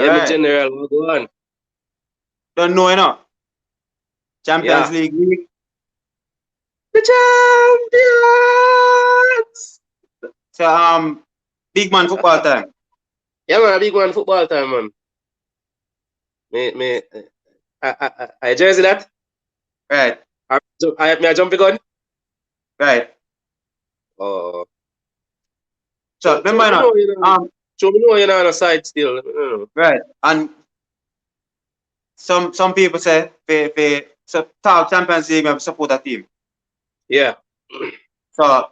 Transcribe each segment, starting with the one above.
Yeah, me general, go on. Don't know, you know. Champions Yeah. League week. The champions! So big man football time. Yeah, man, a big one football time, man. I jersey that. Right. I jump the gun. Right. Oh. So remember Me know, you know. So me know you're on a side still. Right. And some people say so talk Champions League and support a team. Yeah. So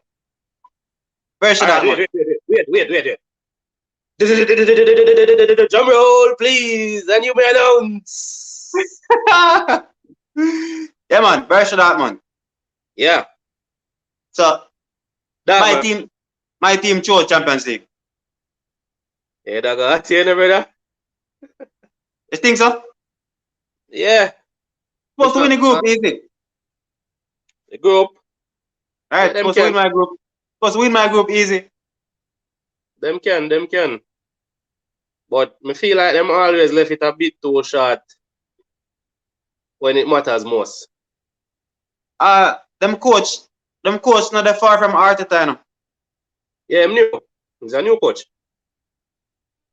where should that man? Wait. Drum roll, please, and you may announce. Yeah, man. Where should that man? Yeah. So That my team chose Champions League. Yeah, that got you, brother. You think so? Yeah. Supposed to win the group, easy. The group. Right, Yeah, supposed to win my group. Supposed to win my group easy. Them can. But me feel like them always left it a bit too short when it matters most. Them coach not that far from Arteta, you know. Yeah, I'm new. He's a new coach.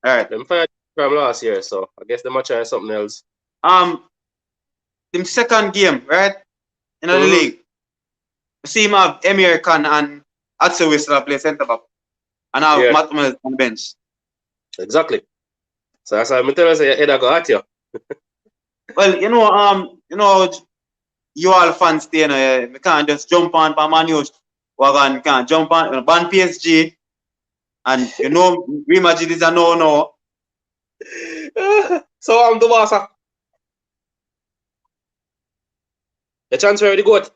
Alright. Them fired from last year, so I guess they might try something else. The second game, right? In the league. We see him have Emir Khan and Atsu Whistler play centre back. And have Matt Mills on the bench. Exactly. So that's why I'm telling you, your head go at you. Well, you know, you all fans stay, you know, we can't just jump on Man U wagon, can't jump on ban PSG. And you know, Real Madrid is a no. So I'm the boss. The transfer already got.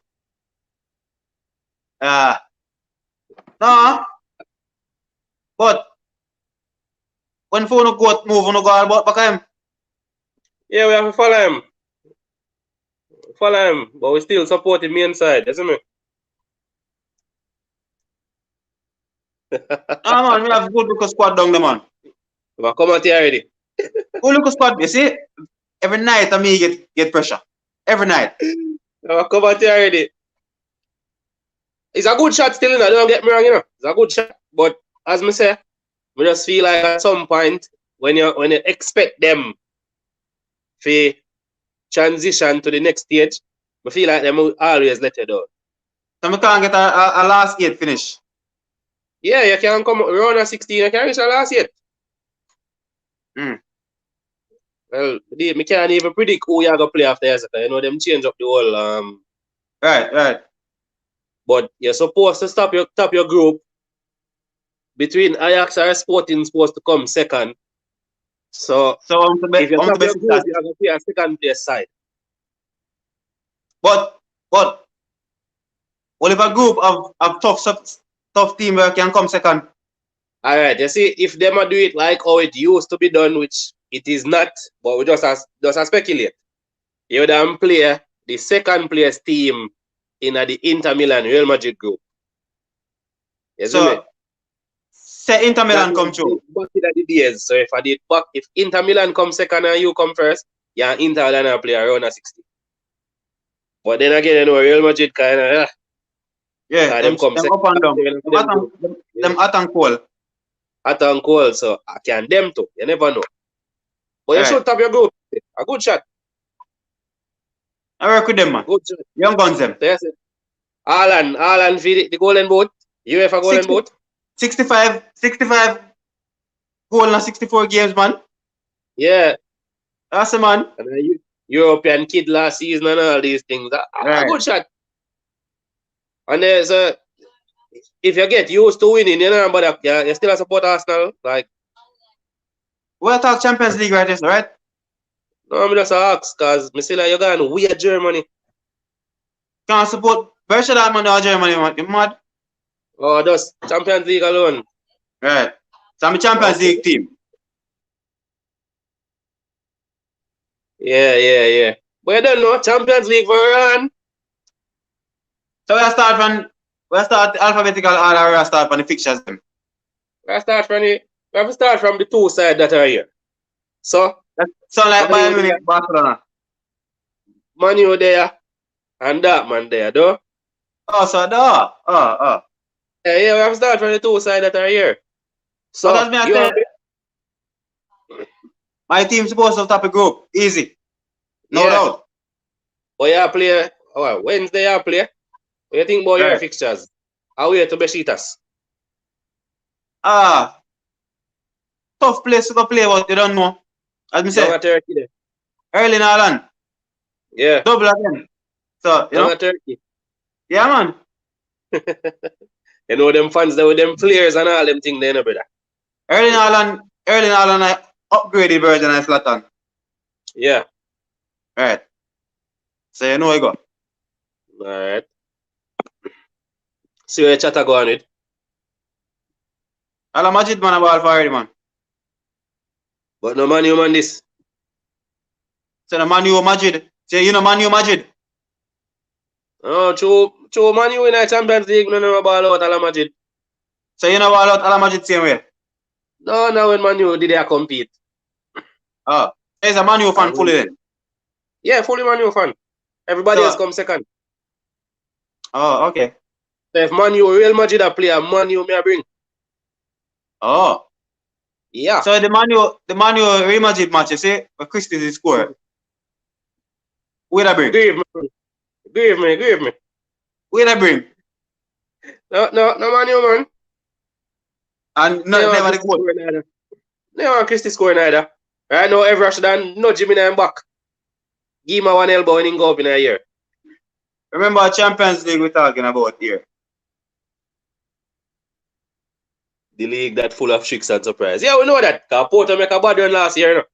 No. But when phone go move on go about back him. Yeah, we have to follow him. But we still support the main side, isn't it? No man, we have good look squad down there, man. We come out here already. Good look squad, you see? Every night I me get pressure. Every night. We come out here already. It's a good shot still, you know, don't get me wrong, you know. It's a good shot. But as me say, we just feel like at some point when you expect them to transition to the next stage, I feel like them will always let you down. So we can't get a last 8 finish. Yeah, you can come around a 16, you can reach a last 8. Well, we can't even predict who you're going to play after yesterday. You know, them change up the whole. Right. But you're supposed to stop your group between Ajax or Sporting supposed to come second. So if you stop your group, you're going to play a second place side. But what if a group of tough team where can come second? Alright, you see, if them do it like how it used to be done, which it is not, but we just speculate. You then play the second place team in the Inter Milan Real Madrid group. You see me? Say Inter Milan come through. Back in the days. So if Inter Milan come second and you come first, yeah, Inter Milan play around a 60. But then again, you know, Real Madrid kind of them come second. Up and down. Them hot and cold. Hot and cold, so I can them too. You never know. But you should tap your group. A good shot. I work with them, man. Good shot. Young guns them. Yes. Alan for the golden boot. UEFA golden boot. 65 goal in 64 games, man. Yeah. That's a man. And a European kid last season and all these things. A good shot. And there's if you get used to winning, you know, but you still support Arsenal. Like, we'll talk Champions League right now, right? No, I'm just ask because I see like you're going weird Germany. Can't support Berkshire that man or Germany, man. You mad? Oh, just Champions League alone. Right. So I'm a Champions League team. Yeah. But you don't know Champions League for run. So we'll start alphabetical order or we'll start from the fixtures then. We have to start from the two sides that are here. So, That sound like Man U Bayern Munich, Barcelona. Man U there and Dortmund there, though. Oh, so oh. Yeah, we have to start from the two sides that are here. But So, as me I you say, have my team's supposed to top a group. Easy. No doubt. But you play, Wednesday you play. What do you think about your Right. fixtures? How are you to Besiktas? Tough place to go play, but you don't know. As me Down say, at Turkey there. early in Ireland, Yeah, double again. So, you down know, at Turkey. yeah, man. You know them fans there with them players and all them things there, no, brother. Early in Ireland, I upgraded version of Slatan. Yeah. Right. So, you know, you go. Alright. See where chatter go on with. Ala Majid, man, a ball for already, man. But no man, you man this. So, the Man U Majid. Say, you know, Man U Majid. Oh, true Man U in the Champions League, no ball out Ala Madrid. So, you know, all out Ala Majid same way. No, when Man U did they compete. Oh. He's a Man U fan fully then. Yeah, fully Man U fan. Everybody else come second. Oh, okay. So if Man U Real Madrid a player, Man U may I bring. Oh. Yeah. So the Man U Real Madrid match, you see, Christie is score. Where I bring? Grieve me. Where I bring? No Man U, man. And never the goal. Never Christie scoring either. Right now, everyone should have nudge him in and back. Give him one elbow and he go up in a year. Remember Champions League we're talking about here. The league that full of tricks and surprise. Yeah, we know that. Because Porto make a bad run last year, you know.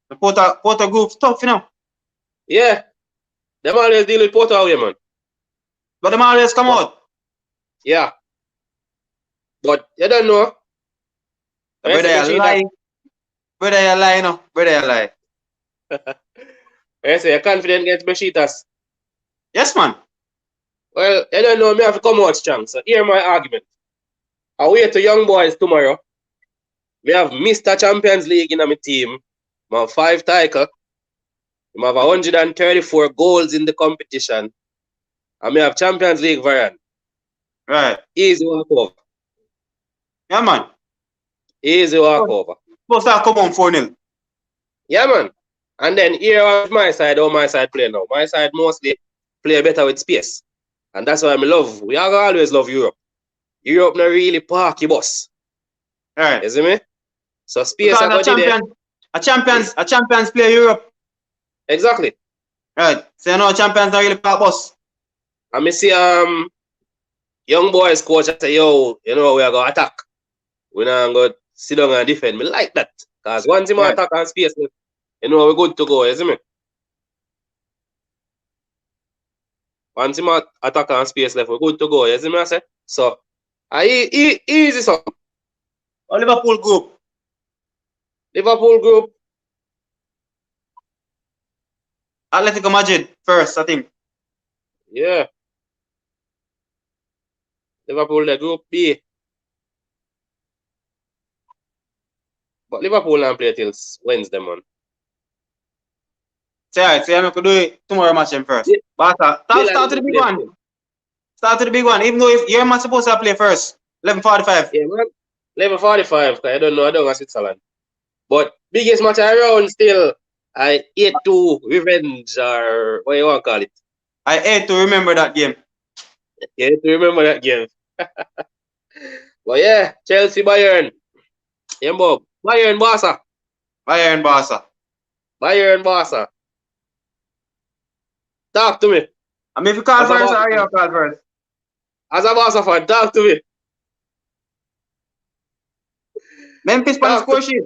The Porto group's tough, you know. Yeah. Them always deal with Porto away, man. But them always come out. Yeah. But you don't know. Brother, you lie. Brother, you lie, no. Brother, you lie. I say you're confident against Besiktas. Yes, man. Well, you don't know, me have to come out strong. So hear my argument. I wait to young boys tomorrow. We have Mr. Champions League in my team. We have 5 titles. We have 134 goals in the competition. And we have Champions League variant. Right. Easy walkover. Yeah, man. Easy walkover. Supposed to come on 4-0. Yeah, man. And then here on my side, how my side play now. My side mostly play better with space. And that's why I love. We always love Europe. Europe not really parky boss. Right. You see me? So space because a champions play Europe. Exactly. Right. So you know champions not really park boss. And me see young boys coach I say, yo, you know we are gonna attack. We not gonna sit down and defend. Me like that. Because once him attack and space, you know we're good to go, you see me? Once him attack and space left, we're good to go, you see me I say? So easy so. Liverpool group. Atletico Madrid first, I think. Yeah. Liverpool the group B. But Liverpool don't play till Wednesday, man. So I could do it tomorrow match them first. Yeah. But start to the big one. Start to the big one. Even though if you're not supposed to play first. 11:45. Yeah, man. 11:45, I don't know Switzerland. But biggest match around still, I 8-2 revenge or what you want to call it. I hate to remember that game. Yeah, to remember that game. But yeah, Chelsea Bayern. Yeah, Bob. Bayern Barca. Talk to me. I mean, if you call first, or you call first? As a Barca fan, talk to me. Memphis on the score sheet.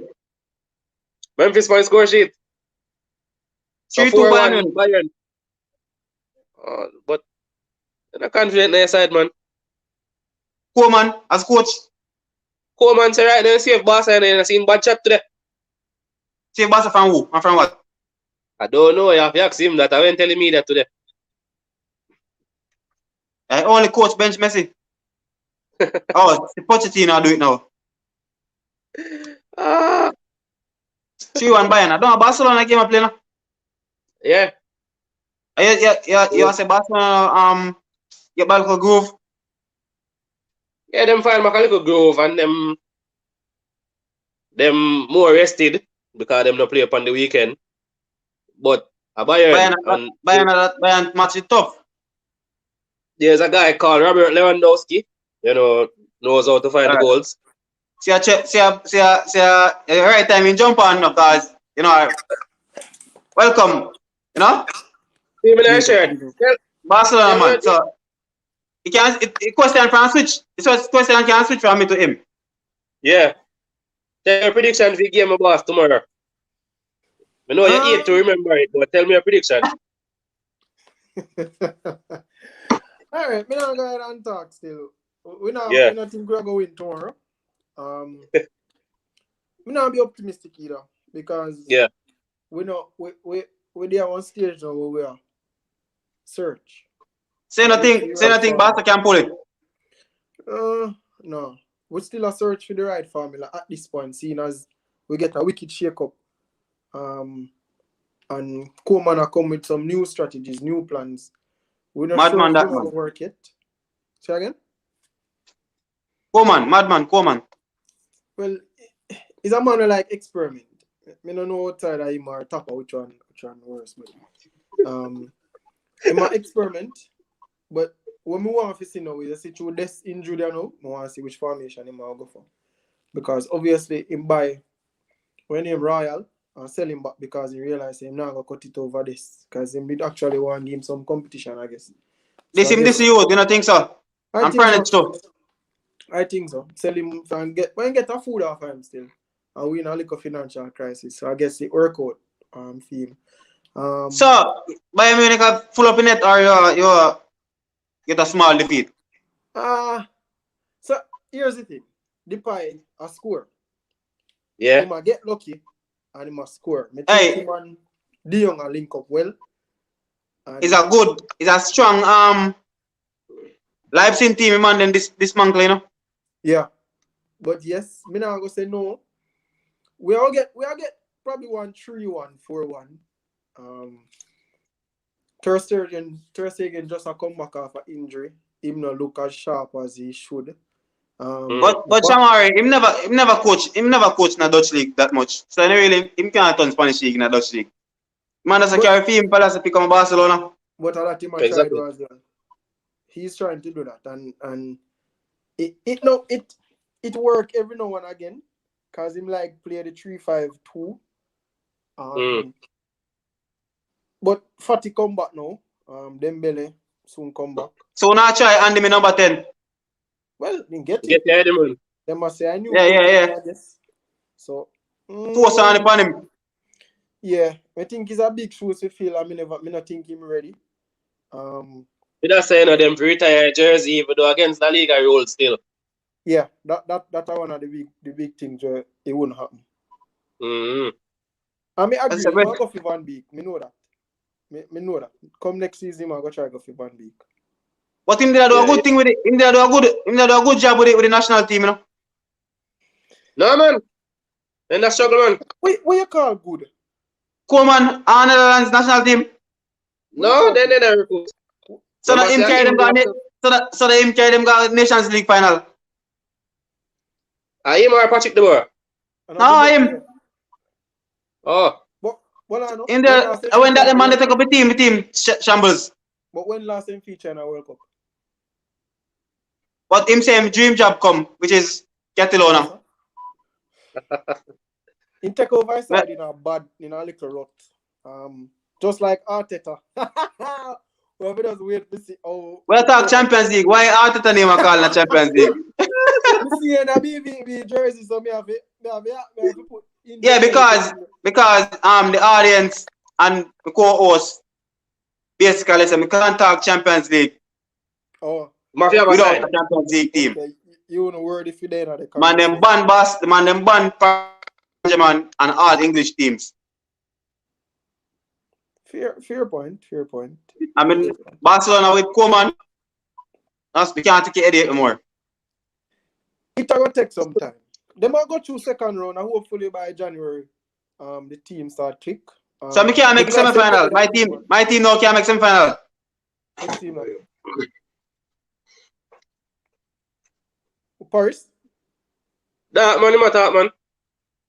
Memphis on the score sheet. 3-2 Bayern. But I'm not confident on your side, man. Coleman as coach. Coleman say right now, see if Barca and I seen bad chat today. See if Barca from who? And from what? I don't know. You have to ask him that. I went telling me that today. I only coach bench Messi. Oh, Pochettino do it now. 3-1 Bayern. I don't know Barcelona game I play now. Yeah. You say Barcelona get back to groove. Yeah, them find back a little groove and them more rested because them not play upon the weekend. But a Bayern match is tough. There's a guy called Robert Lewandowski, knows how to find the goals. See right time in jump on because welcome, Team in our shirt. Barcelona man. So it question can switch. This question can switch from me to him. Yeah. Tell your prediction for the game of boss tomorrow. I know you hate to remember it, but tell me your prediction. All right, me not go ahead and talk still. We not think we're going to win tomorrow. Me not be optimistic either because we there on stage now where we are. Search. Say nothing, Barca can pull it. No. We still a search for the right formula at this point, seeing as we get a wicked shake-up. And Koeman are come with some new strategies, new plans. We're not sure if it's going to work yet. Say again? Koeman. Well, it's a man who like experiment. I don't know outside of him or top of which one worse. But, it might experiment, but when we want to see now is a situation this injury now, we want to see which formation he might go for. Because obviously him buy when him Royal and sell him back because he realized him not gonna cut it over this. Because him did actually want to give him some competition, I guess. This you do not think so? I'm trying it too. I think so. Sell him and get a food off of him still. And we in a little financial crisis. So I guess it work out for him. So Bayern Munich have full up in it or you get a small defeat? So here's the thing. Depay a score. Yeah. He might get lucky and he must score. I think him and De Jong are link up well. It's a strong Leipzig team, man, then this month, Yeah. But yes, me now go say no. We all get probably 1-3-1, 4-1. Ter Stegen just a come back off an injury. Him not look as sharp as he should. But Shamari, him never coach in the Dutch league that much. So really him can't turn Spanish league in the Dutch league. Man doesn't carry him Palace to become Barcelona. But a lot him try to do as well. He's trying to do that and it work every now and again. Cause him like play the 3-5-2. But Fatty come back now. Dembele soon come back. So now try Andy me number 10. Well, then get it. Get the Edmund. They must say I knew. Yeah. So force on upon him. Yeah, I think he's a big shoes to fill. I not think him ready. You just saying them to retire jersey even though against the league rule still. Yeah, that's one of the big things where it wouldn't happen. I mean, I agree. I'm going to go for Van Beek. I know that. I know that. Come next season, I'm going to try to go for Van Beek. But him did do a good thing with it. Him did do a good job with the national team, No, man. And that's struggle, man. What you call good? Koeman, Netherlands national team. No, they never recruit. So that him carry them got Nations League final. Him or Patrick De Boer? No, him. Oh. Well, I know. When that the man they take up the team shambles. But when last time feature in a World Cup? But him say him dream job come, which is Catalona. He take over side in a little rut. Just like Arteta. Whoever does wait to see we'll talk Champions League. Why Arteta name a call in Champions League? You see in a BB jersey, so me have to put in. Yeah, because the audience and the co-host basically say we can't talk Champions League. Oh, without a Champions League team. Okay. You wouldn't worry if you did not. Man, them ban German and all English teams. Fair point. I mean, Barcelona with Koeman, we can't take it anymore. It's going to take some time. They might go through second round and hopefully by January the team start click. So I can't make semi-final. My team now can't make semi-final. Which team now? Paris? That man, you talk, man.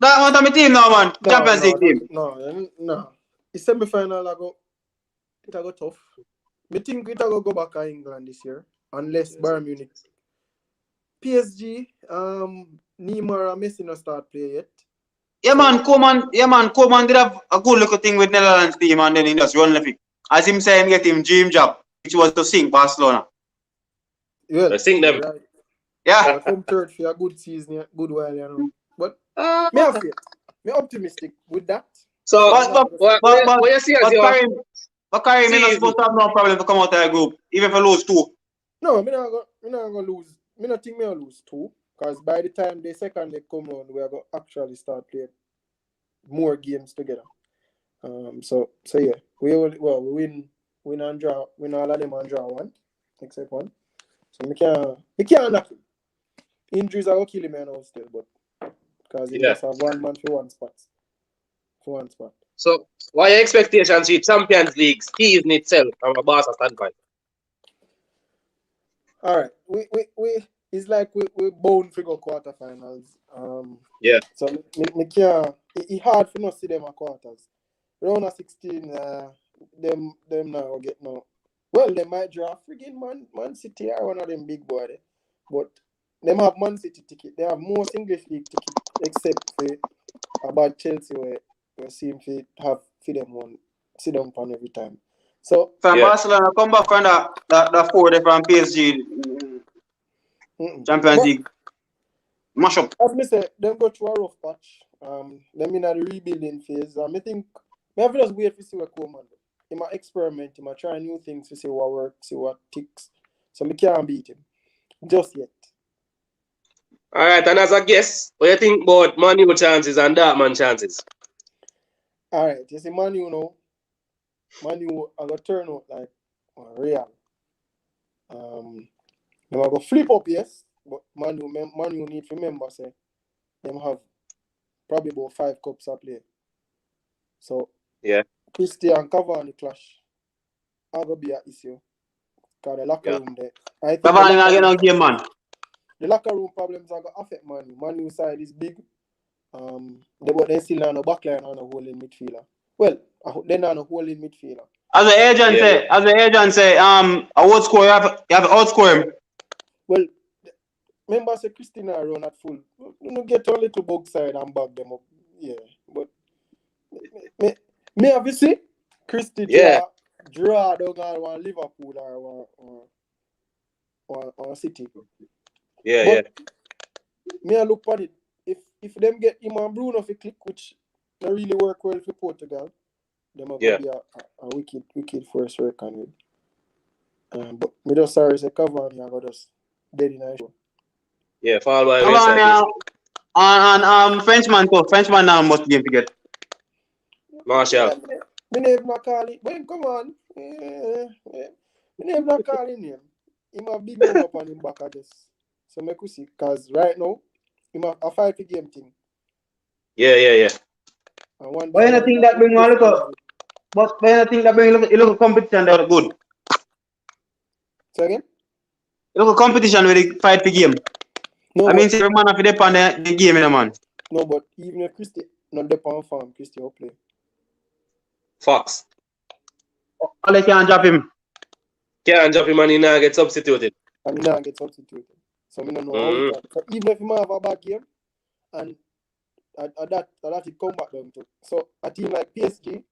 That one my team now, man. Champions League team. No. The semi-final it go tough. Me think it go back to England this year, unless Bayern Munich. PSG, Neymar and Messi not start play yet. Yeah, man, Koeman did have a good little thing with Netherlands team and then he just run left it. As him saying, get him dream job, which was to sink Barcelona. Well, I think them. right. Yeah. Come third for a good season, good while, you know. But me have faith. Me optimistic with that. So, what you see as your... But Karim, you're not supposed to have no problem to come out of the group, even if you lose 2. No, I'm not gonna lose. I don't think I'll lose 2. Because by the time the second they come on, we are going to actually start playing more games together. So yeah, we win and draw. Win all of them and draw 1, except 1. So we can't knock him. Injuries are going to kill him now still, but because he just have 1 month for 1 spot. So, what are your expectations for Champions League season itself from a Barca standpoint? All right, we it's like we bound for go quarterfinals. Yeah. So me can't. It's hard for us to see them at quarters. Round of 16, them now get no. Well, they might draw friggin' Man City are one of them big boy, but them have Man City ticket. They have most English league ticket, except for about Chelsea where seem to have for them one sit down on every time. So from Barcelona come back from the 4 from PSG Champions League. Mash up. As me say, them go through a rough patch. Them in a rebuilding phase. I think me have to just wait to see what come on. He might experiment, he might try new things to see what works, see what ticks. So me can't beat him. Just yet. Alright, and as a guess, what do you think about Man U chances and Dartman chances? Alright, you see Man U now. Man U are gonna turn out like Real. They are gonna flip up, yes, but Man U need to remember say them have probably about 5 cups at play. So yeah, Christian and Cavani clash are gonna be an issue. Because the locker room there. Cavani not get no game, man. The locker room problems are gonna affect Man U. Man U side is big. They still have no backline and a holding midfielder. Well, they're not a holding midfielder. As the agent say, outscore you have to outscore him. Well, remember say Christina run at full. You get a little box side and back them up. Yeah, but me have you see Christy draw down on one Liverpool or City. Yeah. Me I look at it. If them get him and Bruno for click, which they really work well for Portugal, them are gonna be a wicked first reckon with. But me just sorry say Cavani I got just dead in a show. Yeah, fall by Cavani and Frenchman too. Frenchman now must game to get. Marshall. Me name not calling. When come on. Me name not calling him. He might big name up on him back at this. So make we see, cause right now he might a 5 game thing. Yeah. And one But I think that bring a little. But I think that bring a little competition that good. Say again? A little competition with the 5 game. No, I mean, every man have to depend on the game, man. No, but even if Christy not depend on farm, Christy will play. Fox. All can't drop him. Can't drop him and he now get substituted. And he now get substituted. So I don't know how it can. So even if he might have a bad game, and that it come back down to. So a team like PSG,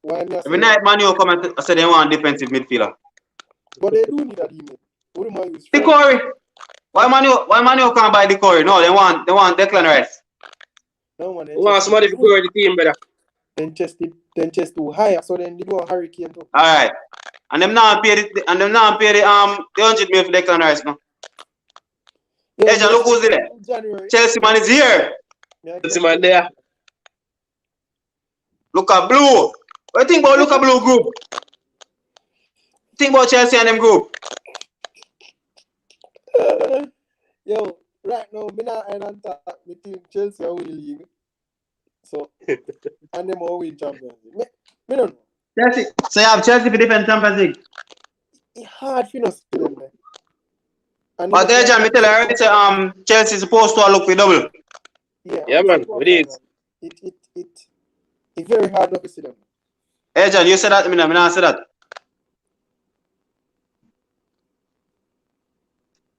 every night man you come and say they want defensive midfielder. But they do need a teammate. What do man use? Corey. Why man you can't buy the Corey? No, they want Declan Rice. No man. Who wants somebody to cover the team better? Then chest too higher, so then they go on Hurricane too. Alright. And them now pay the 100 million for Declan Rice, no? Yeah, look who's there. January. Chelsea man is here. Chelsea man there. Look at Blue. What do you think about Look at Blue group? Think about Chelsea and them group. Yo, right now, me not and talk between Chelsea and the league. So, and them all win Champions League. Me don't know. Chelsea. So you have Chelsea for defend Champions League. It's hard for us to them there. And But there, John, me tell you already say Chelsea is supposed to look for double. Yeah, man, it is. It's very hard to see them. Hey, John, you said that to me now. Me not say that.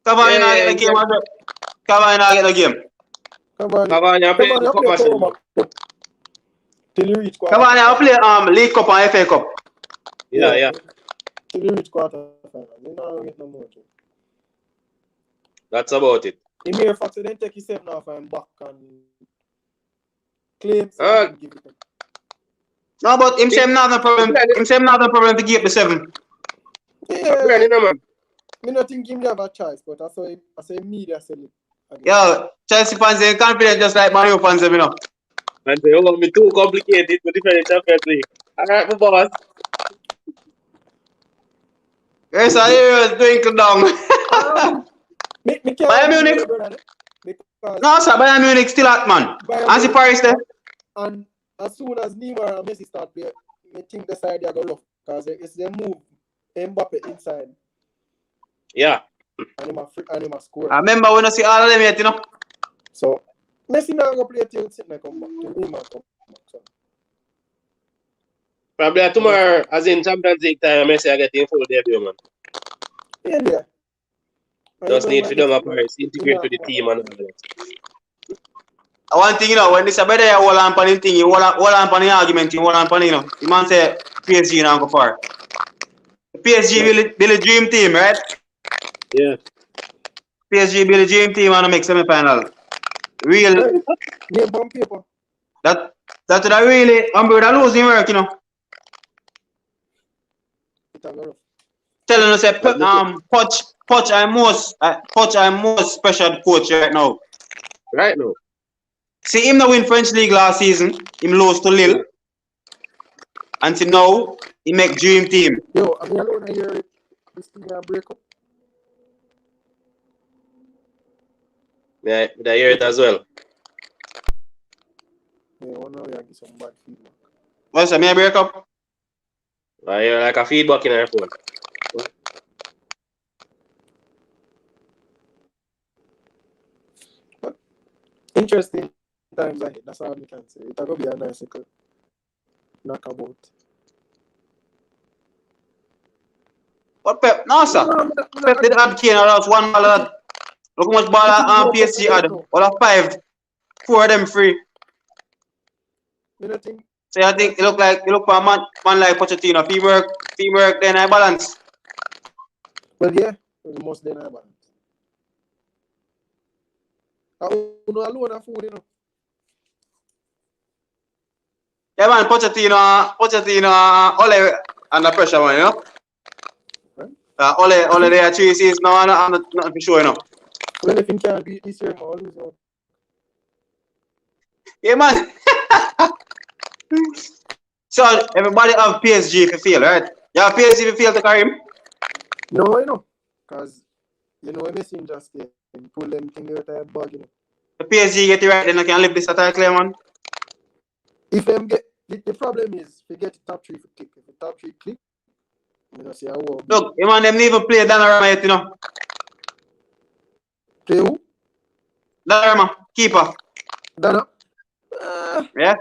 Come on, you not get the game, man. Come on, you not get the game. Come on, you play the cup till you reach quarter. Come on, you play League Cup and FA Cup. Yeah. Till you reach quarter final. You don't get no more. That's about it. The mere fact that they take his 7 off and back and claims. Give it. No, but him say him not the problem. Him say him not the problem to give the 7. Yeah. Man. Me not think him have a choice, but I say media sell it. Yo, Chelsea fans ain't confident just like Man U fans, you know. And say, oh, me too complicated to defend the Champions League. Alright, my boss. Yes, I hear you twinkle down. Bayern Munich. No, sir, Bayern Munich still hot, man. And the Paris there. And as soon as Neymar and Messi start playing, I think the side they go rough because it's them move Mbappe inside. Yeah. And him a score. I remember when I see all of them yet, you know. So Messi now go play till Sydney come back. Till Neymar come back. So. Probably tomorrow, as in Champions League time, Messi are getting full debut, man. Yeah. Just need to do my Paris, integrate with the team and all that. One thing, you know, when this a better hold on for the thing, you hold on for the argument, you hold on for the, you know. The man say PSG now go far. The PSG build a dream team, right? Yeah. PSG build a dream team and make semi-final. Real. Yeah, bomb paper. That's what I really, I'm losing work, you know. Telling us that Poch I'm most special coach right now. Right now. See him now win French League last season. Him lose to Lille. Until now, he make dream team. Yo, I'm alone here. This thing break up. Yeah, I hear it as well. Yeah, I know you get some bad feedback. What's that? May I break up? I hear like a feedback in our phone. Interesting times ahead. That's all I can say. It's going to be a nice knockabout. What Pep? No, sir. Pep did have Kane around one ball. Look how much ball on PSG had. All of 5. 4 of them free. So I think it look for a man like Pochettino. Teamwork, then I balance. Well, yeah, the most then I balance. I don't alone a food, you know. Yeah, man, Pochettino, Ole under pressure, man, you know. Ole there 3 seasons now, I'm not for sure, you know. Well, if he can't beat this year, I'll lose out. Yeah, man. So everybody have PSG if you feel, right? You have PSG if you feel to carry him? No, I know. Because, you know, Messi just pull them thing out of the bag, you know. The PSG get it right, then I can live this attack claim, man. If them get, the problem is, if you get the top 3 for click. If the top 3 click, you know, see how well. Look, you man, them never play Donnarumma yet, you know. Play who? Donnarumma, keeper. Donna. Yeah?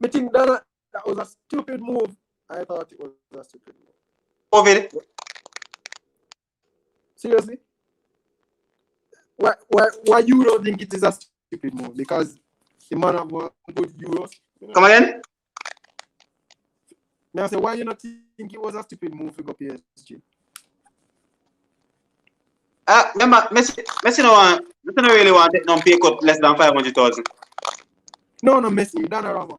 I think that was a stupid move. I thought it was a stupid move. COVID. Seriously? Why you don't think it is a stupid move? Because the man have good Euros. You know? Come again? Now I say, why you not think it was a stupid move to go PSG? Remember, Messi no really want to take no pay cut less than 500,000. No, Messi, Donnarumma.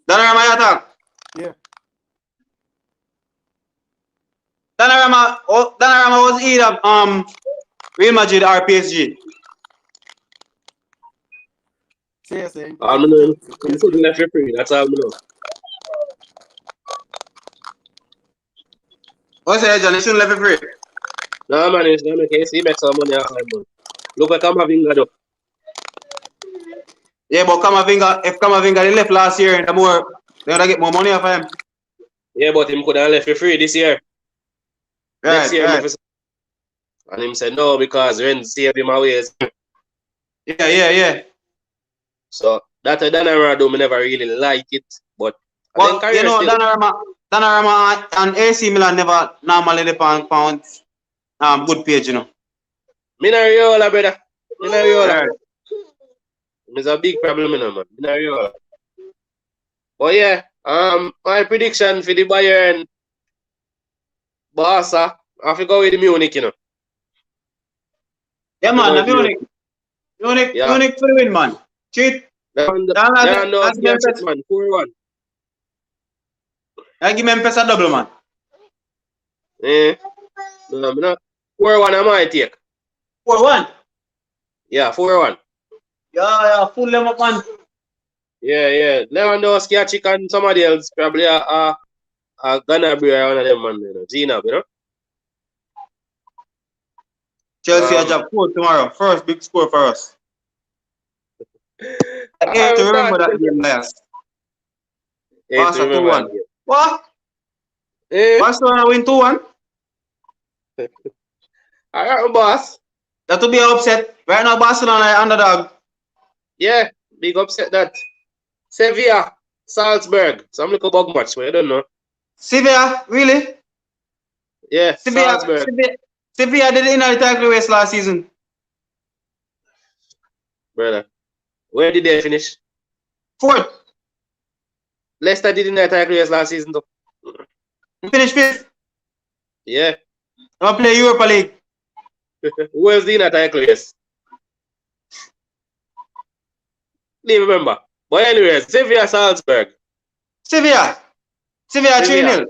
Donnarumma, you attack? Yeah. Donnarumma was either Real Madrid or PSG. Seriously. I'm going to left referee. That's all I know. What's that, John? You shouldn't leave it free. No, man, it's going to make some money off my money. Look like I'm having a Yeah, but if Kamavinga they left last year, the more they're gonna get more money off him. Yeah, but him could have left for free this year. Next year, Right. And him said no because Ren saved him away. Yeah. So that Donnarumma do me never really like it, but Well, you know, Donnarumma and AC Milan never normally depend on good page, you know. Minariola, brother. Minariola. Right. There's a big problem, you know, man. Minariola. But yeah, my prediction for the Bayern Barca, I have to go with the Munich, you know. Yeah, man, the Munich for the win, man. Cheat. Lewandowski a cheat, man. 4-1. I give Memphis a double, man. No. 4-1 I might take. 4-1? Yeah, 4-1. Yeah, full them up, man. Yeah. Lewandowski a cheat and somebody else probably gonna be one of them, man. You know, Gina, you know. Chelsea a job 4 tomorrow. First big score for us. I hate to remember that game last. Barca 2-1. What? Barcelona win 2-1? Alright, boss. That will be an upset. Right now, Barcelona are underdog. Yeah, big upset that. Sevilla, Salzburg. Some little bug match, but I don't know. Sevilla, really? Yeah, Salzburg. Sevilla did it in the title race last season. Brother, where did they finish? 4th. Leicester did in the title race last season, though. Finished 5th. Yeah. I'm play Europa League. Who else did in the title race? Didn't remember. But anyways, Sevilla, Salzburg. Sevilla 3-0.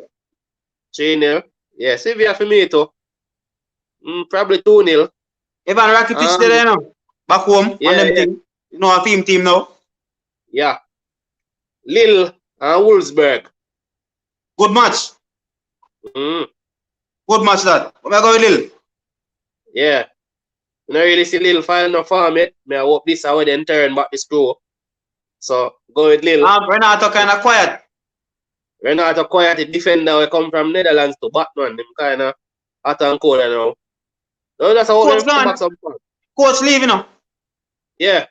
3-0. Yeah, Sevilla for me, too. Probably 2-0. Ivan Rakitic there, you know. Back home on them thing. You know, a team now. Yeah. Lille and Wolfsburg. Good match. Good match, that. What am I going with Lille? Yeah. I don't really see Lille find no form yet. I hope this how they turn back the screw. So, go with Lille. Renato kind of quiet. Renato quiet, the defender we come from Netherlands to Batman. Them kind of hot and cold now. So that's how Coach they come back some fun. Coach leaving, you know. Yeah.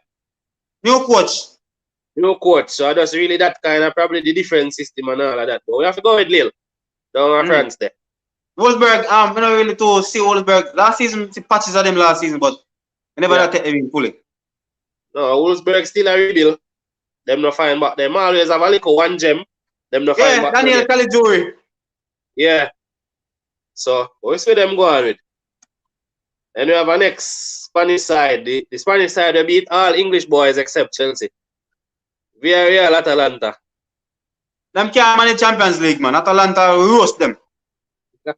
New coach. So I just really that kind of probably the different system and all of that. But we have to go with Lille. Down our friends there. Wolfsburg, I'm not really to see Wolfsburg. Last season, see patches of them last season, but I never take them fully. No, Wolfsburg still a rebuild. Them no find back. Them always have a little one gem. Them no find back. Daniel Caligiuri. Yeah. So, what's with them going with? And we have a next Spanish side. The Spanish side, they beat all English boys except Chelsea. Villarreal, Atalanta. Them can't manage Champions League, man. Atalanta will roast them. You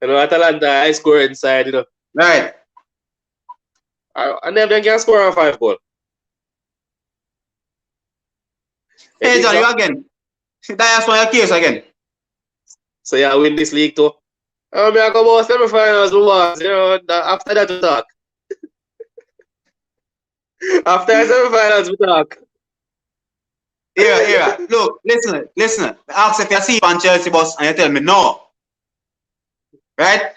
know, Atalanta high scoring side, you know. Right. And them can score a 5 goal. Hey, John, you again. That's why your case again. So, yeah, win this league too. I go about semi-finals, you know, after that we talk. After semi-finals we talk. Here. Look, listen. Ask if you see on Chelsea bus and you tell me no. Right?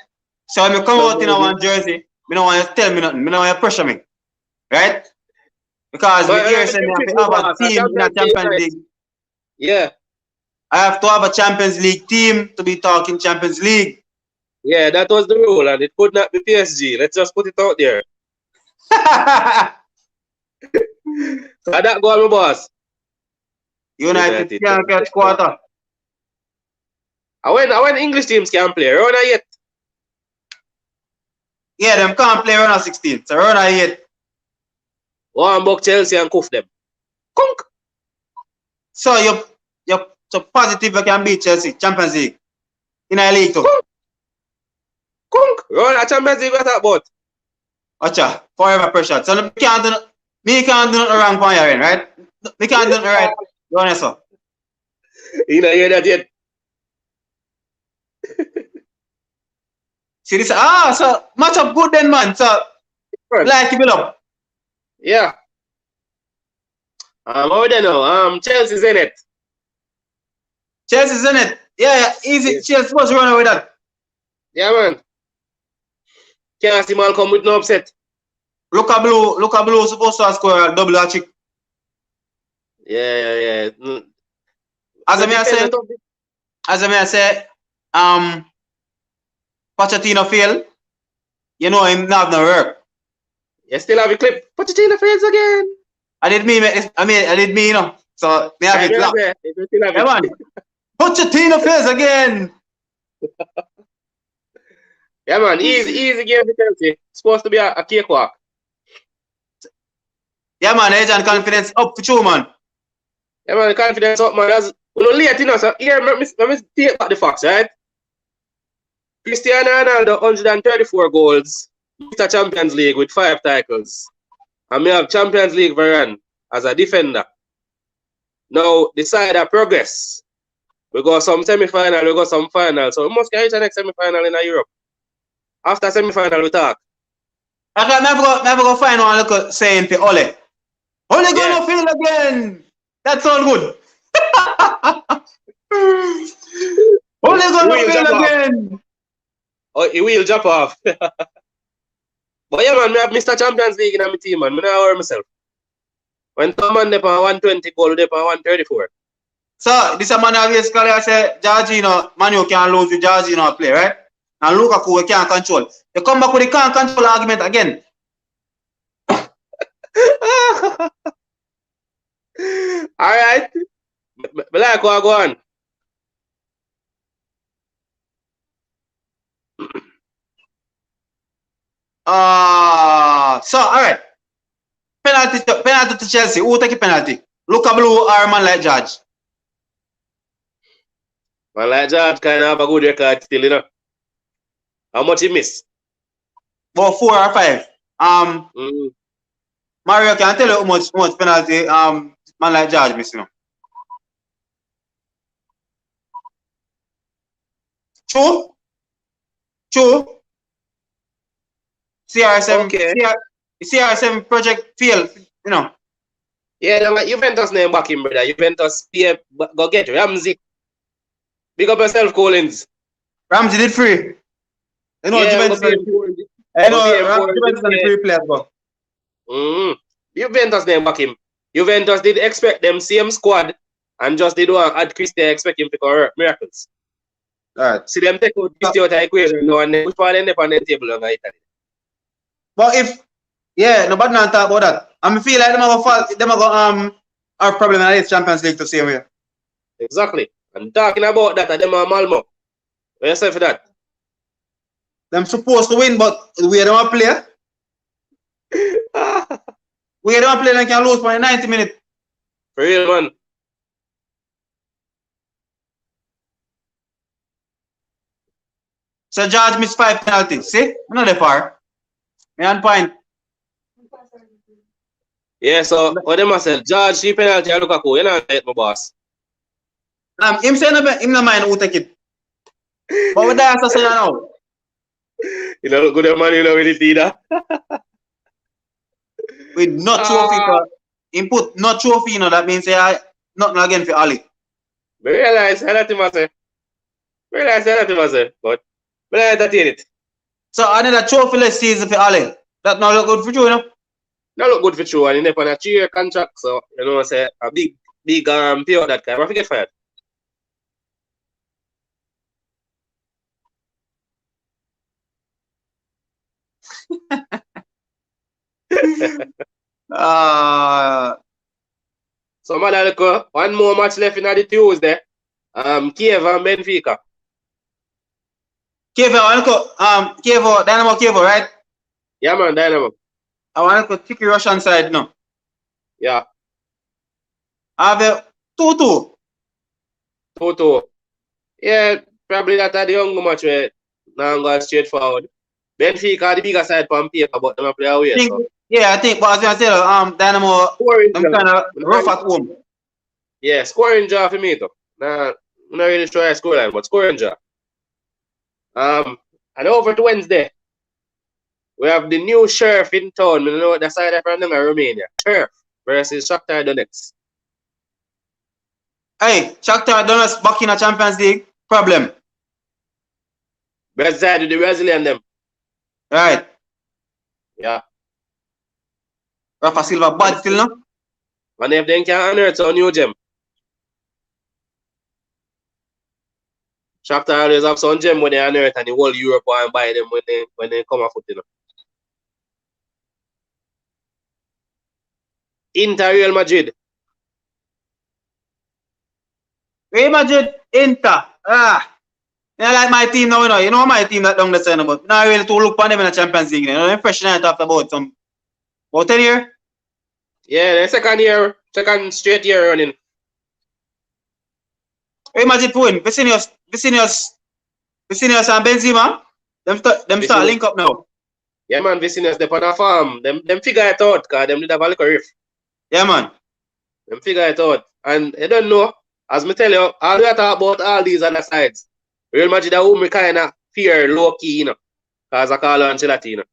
So when I come out in one jersey, I don't want you to tell me nothing. I don't want you to pressure me. Right? Because we here saying I have a team in a Champions League. Yeah. I have to have a Champions League team to be talking Champions League. Yeah, that was the rule, and it could not be PSG. Let's just put it out there. So that go on, my boss. United can't catch quarter. I when English teams can play, run yet. Yeah, them can't play round of 16. So round of 8. One buck Chelsea and cuff them. Kunk. So you're so positive you can beat Chelsea, Champions League. In a league too. Kunk. Run a Champions League, what about? Acha, forever pressure. So me can't do nothing wrong for you, right? Me can't do nothing right. You understand? You know, hear that yet? See this? So match up good then, man. So like keep it up. Yeah. What we know? Chelsea's in it. Chelsea's in it. Yeah, easy. Yeah. Chelsea supposed to run away with that. Yeah, man. Can't see man come with no upset. Luka Blue supposed to score a double hat trick. Yeah. As I may say, Pochettino fail. You know him not have no work. You still have a clip. Pochettino fails again. I did me, you know. So me have it locked. Come on. Pochettino fails again. Yeah, man. Easy game for Chelsea. Supposed to be a cakewalk. Yeah, man. Adrian confidence up for you, man. Yeah, man. Confidence up, man. As we don't late, you know. So here, let me take back the facts, right? Cristiano Ronaldo 134 goals. Mr. Champions League with 5 titles. And we have Champions League Varane as a defender. Now, the side of progress. We go some semi-final, we go some final. So we must get the next semi-final in Europe. After semi-final, we talk. Okay, never go find one look saying for Ole. Ole gonna fail again. That's all good. Ole gonna fail again. Oh, he will drop off. But yeah, man, I have Mr. Champions League in my team, man. I don't worry myself. When Tom man up on 120 goal, they on 134. So, this man always say, Jorginho, Manu can't lose with Jorginho play, right? And Lukaku we can't control. You come back with the can't control argument again. Alright. But like what go on. So alright. Penalty to Chelsea. Who take a penalty? Luka Blue or man like George? Man like George kind of have a good record still, you know. How much he miss? About 4 or 5. Mario can tell you how much penalty man like George miss, you know. True. CR7 okay. CR7 project failed, you know. Yeah, like Juventus name back in, brother. Juventus go get Ramsey. Big up yourself, Collins. Ramsey did free. You know, Juventus are the free players, bro. Juventus name back him. Juventus did expect them same squad and just did one add Christian expect him to correct miracles. Alright. See them take out Christian out of the equation now and which one end up on the table on Italy. But if nobody not talk about that. I feel like them are have problem in the Champions League to same way. Exactly. And talking about that, them are Malmo. What you say for that? Them supposed to win, but the way they want to play. We don't play, they can lose for 90 minutes. For real, man. So George missed 5 penalties. See? Another far. Me on point. Yeah, so what them say? George, 3 penalty, I look at you know my boss. Him say him no mind who take it. But what that say now? You know, look good man, you know, with it either. With no trophy for input, no trophy, you know, that means nothing again for Ali. I realize that him say. But I entertain it. So another trophy-less season for Ali. That not look good for you, you know? Not look good for you, and he's on a 3-year contract, so you know say a big payout that guy. But forget fired. So Madalco, one more match left in the Tuesday. Kiev and Benfica. Dynamo Kiev, right? Yeah, man, Dynamo. I want to take the Russian side now. Yeah. Have a 2-2. 2-2. Yeah, probably that the young match where now go straightforward. Benfica the bigger side from paper, but them play away. Yeah, I think, but as I said, Dynamo, I'm kind of rough at home. Yeah, scoring draw for me though. Nah, I'm not really sure I score line, but scoring draw. And over to Wednesday, we have the new sheriff in town. You know the side from them Romania. Sheriff versus Shakhtar Donetsk. Hey, Shakhtar done us back in a Champions League. Problem. Best side with the Brazilian them. Right. Yeah. Rafa Silva bad still no? And if they can unearth a new gem. Shakhtar always have some gem when they unearth and the whole Europe and buy them when they come afoot, you know. Inter Real Madrid. Real Madrid, Inter. I like my team now, you know. You know my team that down the center, but now really to look for them in the Champions League. You know, they're fresh night after about 10 years. Yeah, the second straight year running. Real Madrid win. Vicinius and Benzema. Them start link up now. Yeah, man, Vicinius, they on a farm. Them figure it out, because them did have a little riff. Yeah, man. Them figure it out. And I don't know, as me tell you, all we talk about all these other sides. Real Madrid are who me kind of fear low-key, you know, because I call Ancelotti, you know.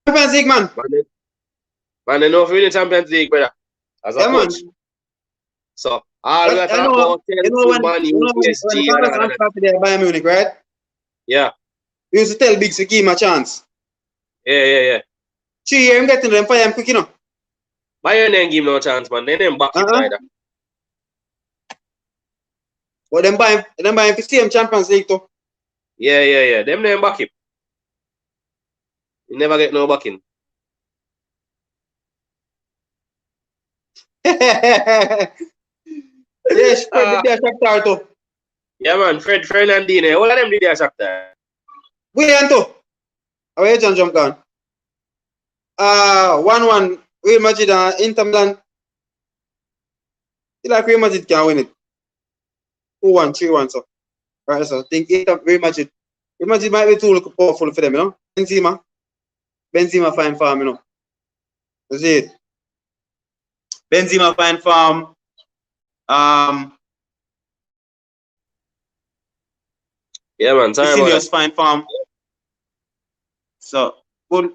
Champions League, man. Man, they know if we win the Champions League, brother, as a coach. Man. So, all we talk about Chelsea, Man U, PSG, and all that. Bayern Munich, right? Yeah. We used to tell Biggs to give him a chance. Yeah. 3 years, I'm getting them fire him quick, you know. Bayern didn't give him no chance, man. They didn't back him either. But them buy him for same Champions League too. Yeah. Them didn't back him. You never get no backing. Yes, Fred did their Shakhtar too. Yeah, man. Fred and Dine. All of them did their Shakhtar. We and too. Away John jump down. 1-1 Real Madrid and Inter Milan. I like Real Madrid can win it. 2-1, 3-1 so. Right, so I think Real Madrid might be too powerful for them, you know. Benzema fine farm, you know. That's it. Benzema fine farm. Yeah, man. Sorry about that. Fine farm. So, good.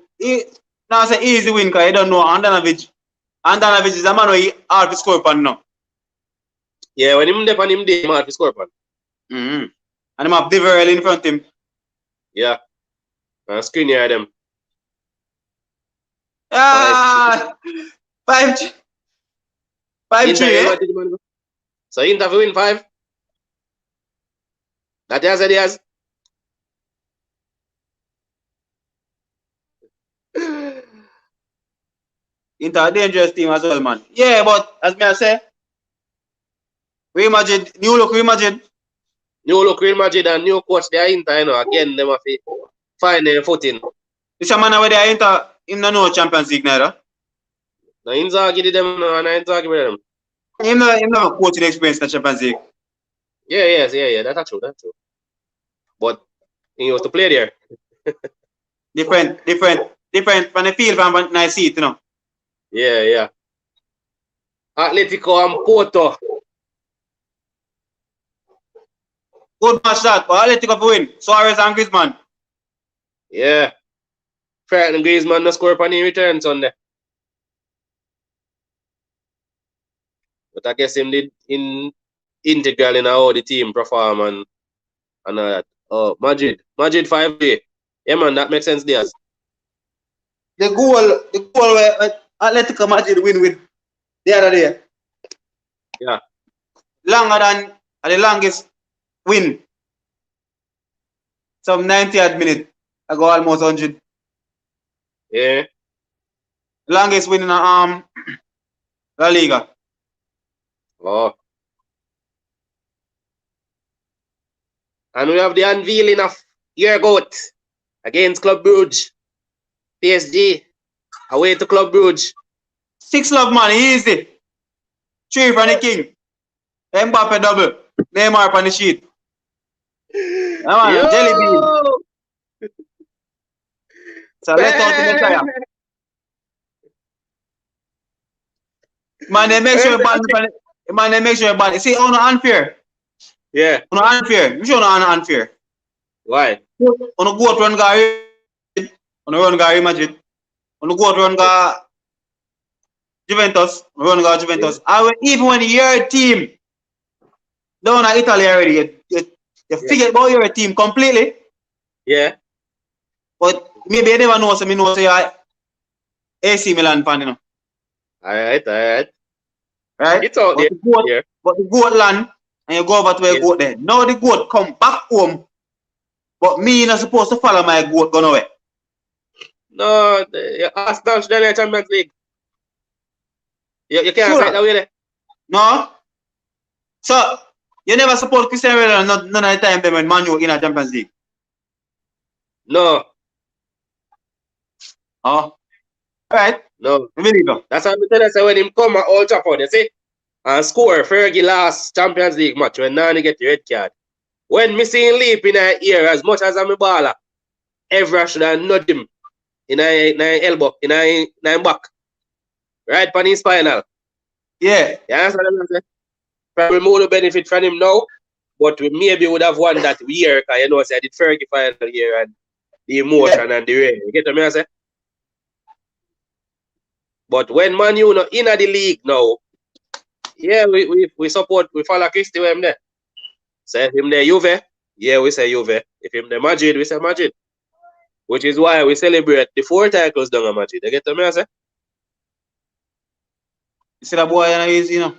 Now it's an easy win because I don't know. Andanovic is a man who hard to score upon now. Yeah, when him dep on him, they hard to score upon. And him have Deverell in front of him. Yeah. And screen here them. 5-3. So Inter win 5. That yes, it is. Inter a dangerous team as well, man. Yeah, but as me I say, Real Madrid, new look Real Madrid. New look Real Madrid and new coach they are Inter, you know. Again, them have to find their footing. This a man where they are Inter, him no Champions League neither. No, Inzaghi did them and Inzaghi with them. Him no coaching experience in the Champions League. Yeah. That's true. But he used to play there. different from the field from when I see it, you know. Yeah. Atletico and Porto. Good match that, but Atletico to win. Suarez and Griezmann. Yeah. Fred and Griezmann no score upon his return Sunday. But I guess him did integral in how the team perform and all that. Oh, Madrid 5-3. Yeah, man, that makes sense, Diaz. The goal where Atletico Madrid win with the other day. Yeah. Longer than the longest win. Some 90th minute. I go almost 100. Yeah. Longest win in La Liga. Oh. And we have the unveiling of your goat against Club Brugge. PSG away to Club Brugge. 6 love man, easy. 3 from the king. Mbappe double. Neymar on the sheet. Jelly bean. So let's talk to the tire. Man, they make sure you ban. See, on unfair. Yeah. On unfair. You sure on unfair. Why? On a go to run Gary. On a run Gary Madrid. On a go to run Juventus. Run Juventus. Yeah. Even when your team down at Italy already. You forget about your team completely. Yeah. But maybe you never know, so me know say you're AC Milan fan, you know. Alright. Right? It's out there. Yeah. But the goat land, and you go over to where goat there. Now the goat come back home, but me not supposed to follow my goat going away. No, Arsenal should have Champions League. You can't say it that way there. No? So, you never support Cristiano Ronaldo none of the time when Man U in a Champions League? No. Oh. Alright. No. I believe you. That's what I'm telling you. When him come at Old Trafford, you see, and score Fergie last Champions League match when Nani get the red card. When me see him leap in a ear as much as I'm a baller, Evra should have nudged him in a elbow, in a back. Right on his spinal. Yeah. You understand what I'm saying? Probably more to benefit from him now, but we maybe would have won that year because you know I did Fergie final here and the emotion and the rain. You get what I say? But when Man U not in the league now, yeah, we support, we follow Christy when him there. So if him there Juve, yeah, we say Juve. If him there Madrid, we say Madrid. Which is why we celebrate the 4 titles down at Madrid. You get what I say? You see that boy easy, you know?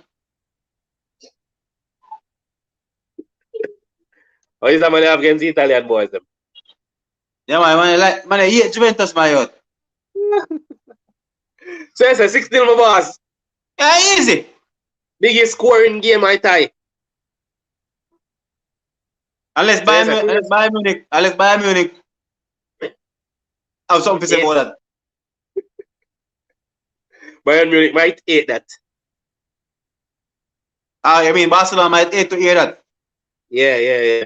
How is that man have against the Italian boys them? Yeah, man, I hate Juventus, my youth. So it's a 16 my boss. Yeah, easy. Biggest scoring game I tie. Unless Bayern Munich. I have something to say about that. Bayern Munich might hate that. I mean, Barcelona might hate to hear that. Yeah.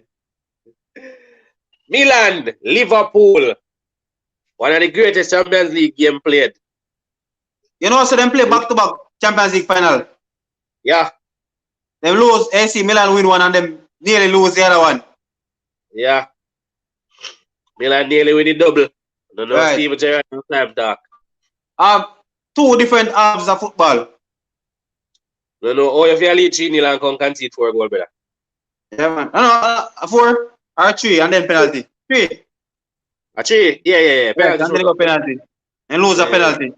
Milan, Liverpool. One of the greatest Champions League game played. You know, so them play back-to-back Champions League final. Yeah. They lose, AC Milan win one and them nearly lose the other one. Yeah. Milan nearly win the double. No, Right. Steven Gerrard no time talk. 2 different halves of football. No, oh, if you lead 3-0 and come concede 4 goals, brother. Yeah, man. No, 4 or 3 and then penalty. 3. A 3? Yeah. Penalty. And then go penalty. And lose a penalty.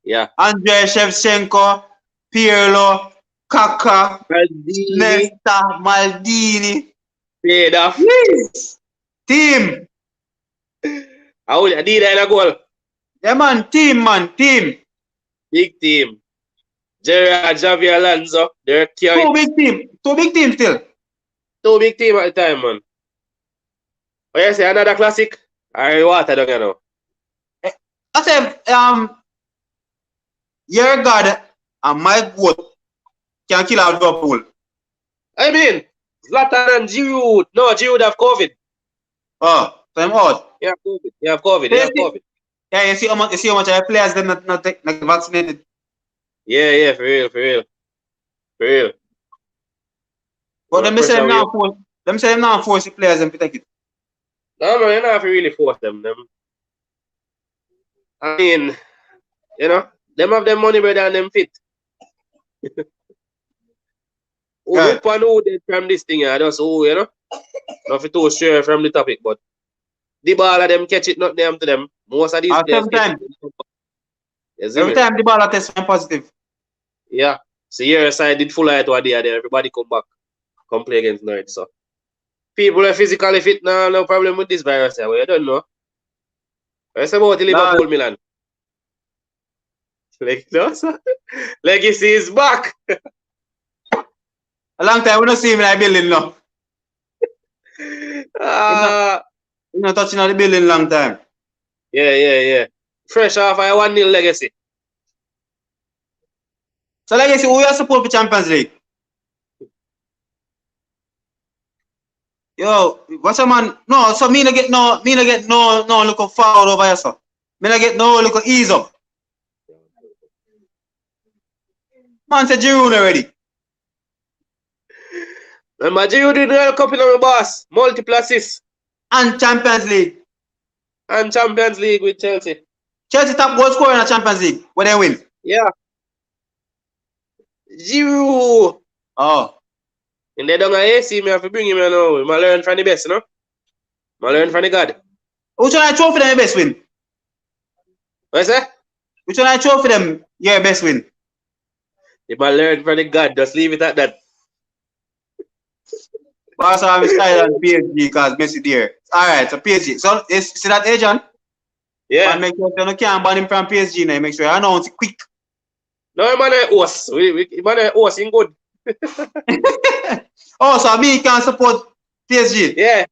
Yeah. Andrei Shevchenko, Pirlo, Kaka, Nesta, Maldini. Paid off. Yes. Team. I will need in a goal. Yeah, man. Team. Big team. Gerrard, Xavi Alonso. They're carrying 2 big teams still. 2 big team at the time, man. Oh, you say another classic? I water down you know. I said, your God and my goat can kill out Liverpool. I mean, Zlatan and Giroud. No, Giroud have COVID. Oh, so I'm out. You have COVID. Yeah, you see how much of players them not vaccinated. Yeah, for real. But them say them now force the players them to take it. No, man, you don't have to really force them. I mean, you know, them have them money better than them fit. Which one who did from this thing, just who, you know? Not too sure from the topic, but the ball of them catch it, not them to them. Most of these players sometimes. Every time the ball test positive. Yeah. So your side did full light one day and then everybody come back, come play against Norwich. So people are physically fit now, no problem with this virus. Well, you don't know. What's about Liverpool Milan? Legacy is back. A long time we don't see him in the building now. He's not touching on the building long time. Yeah. Fresh off a 1-0 Legacy. So Legacy, who you support for Champions League? Yo, what's a man? No, so me not get no look forward over here, so. Me not get no look ease up. Man said Giroud already. Remember Giroud did World Cup in our boss, multiple assists. And Champions League. And Champions League with Chelsea. Chelsea top goal scorer in the Champions League, where they win. Yeah. Giroud. Oh. And they don't have AC, me have to bring him here now. I learn from the best, you know? I learn from the God. Which one I trophy them your best win? What is that? Which one I trophy them your best win? If I learn from the God, just leave it at that. But also I'm style on PSG because Messi there. Alright, so PSG. So see that Adrian? Yeah. Man, make sure you can't ban him from PSG now. Make sure you announce it quick. No, man, I host. Man, I host in good. Oh, so me can support PSG. Yeah.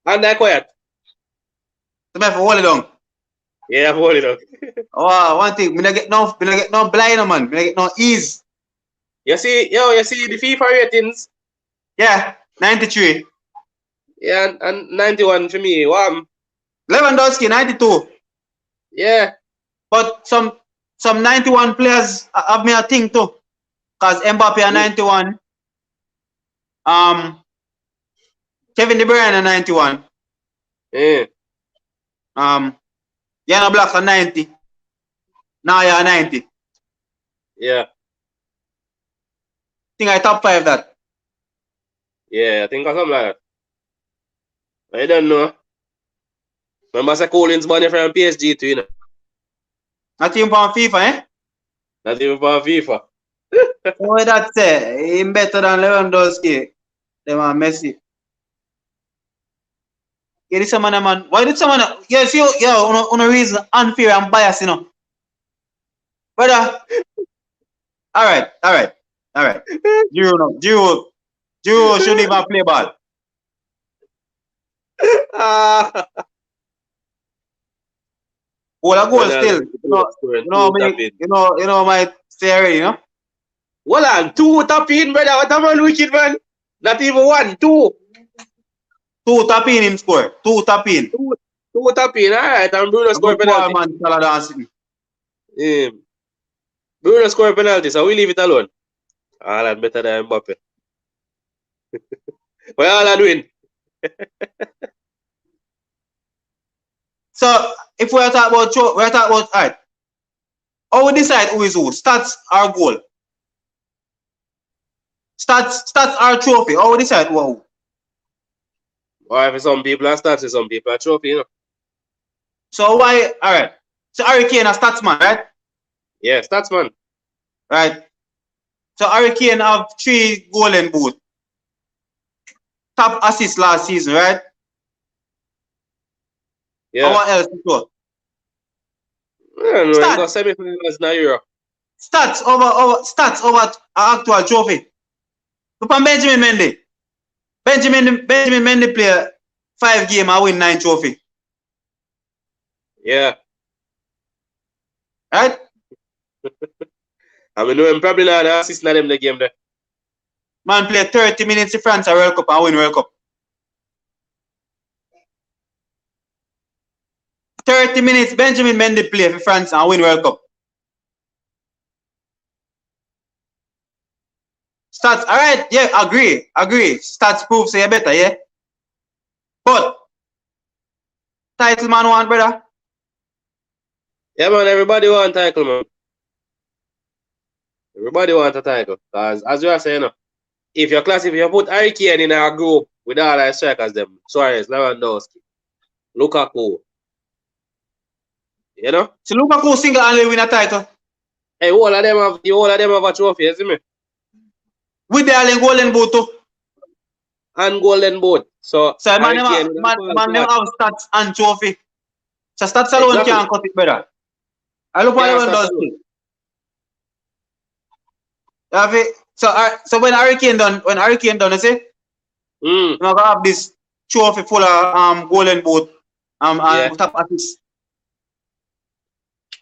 And that quiet. So I hold it down. Yeah, hold it up. Oh, one thing, me not get no blind man. Me not get no ease. You see the FIFA ratings? Yeah, 93. Yeah, and 91 for me. Lewandowski 92. Yeah. But some 91 players have me a thing too. Cause Mbappe are 91. Kevin De Bruyne are 91. Yeah. Yana Black are 90. Now you're 90. Yeah. Think I top 5 that. Yeah, I think of something like that. I don't know. Remember say Collins money from PSG too, you know. Not even from FIFA, eh? Not even for FIFA. What that say? Him better than Lewandowski. Them are Messi. Yeah, this man. Why did someone? Yes, you, on a reason unfair and biased, you know. Brother. All right. Giro shouldn't even play ball. Goal still. You know my theory, you know. Hold on, 2 tap in, brother. What a man wicked man. Not even 1, 2. 2 tap in him score. 2 tap in. 2 tap in. Alright, and Bruno score penalty. Man, Bruno score penalty, so we leave it alone. Haaland better than Mbappe. Why Haaland win? So if we're talking about alright. How we decide who is who? Stats our goal. Stats our trophy. How we decide who? Why for some people are stats, for some people are trophy, you know. So why alright. So Harry Kane a stats man, right? Yeah, stats man. Right. So Harry Kane have 3 golden boot. Top assist last season, right? Yeah. What else to show? I don't know, he got semi-finals in Europe. Stats over actual trophy. Look at Benjamin Mendy. Benjamin Mendy play 5 games and win 9 trophy. Yeah. Right? I mean, him probably not assist in them the game there. Man play 30 minutes in France at World Cup and win World Cup. 30 minutes Benjamin Mendy play for France and win World Cup. Stats, alright, yeah, agree. Stats prove say you better, yeah. But title man want, brother. Yeah, man, everybody want a title, man. Everybody want a title. Because as you are saying, if you put Harry Kane in a group with all the strikers, them Suarez, Lewandowski, Lukaku, you know? So Lukaku single-handedly win a title. Hey, all of them have a trophy, you see me? With the golden boot too. And golden boot. So man never have stats and trophy. So stats alone can't cut it, brother. I look what Lewandowski. So when Harry Kane done, you see, you know, have this trophy full of golden boot and top assist.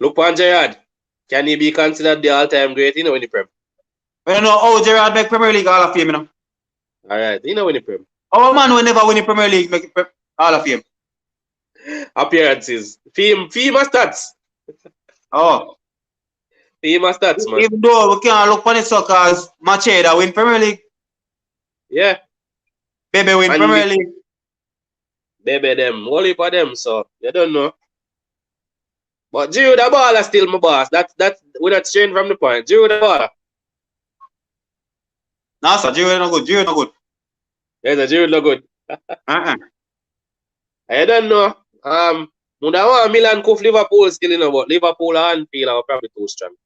Look on Gerrard. Can he be considered the all-time great, you know, in the Prem? I don't know how Gerrard make Premier League Hall of Fame, you know. Alright, you know, in the Prem. Our man will never win the Premier League make Hall of Fame. Appearances. FEMA stats. Oh. FEMA stats, man. Even though we can't look on it so cause Macheda win Premier League. Yeah. Baby win Premier League. Baby them. Only for them, so you don't know. But Giroud the baller still my boss. That's we're not straying from the point. Giroud the baller. No, sir, Giroud no good. Yes, Giroud look good. Uh-uh. I don't know. Muda want Milan cuff Liverpool still, you know, but Liverpool and Anfield are probably too strong.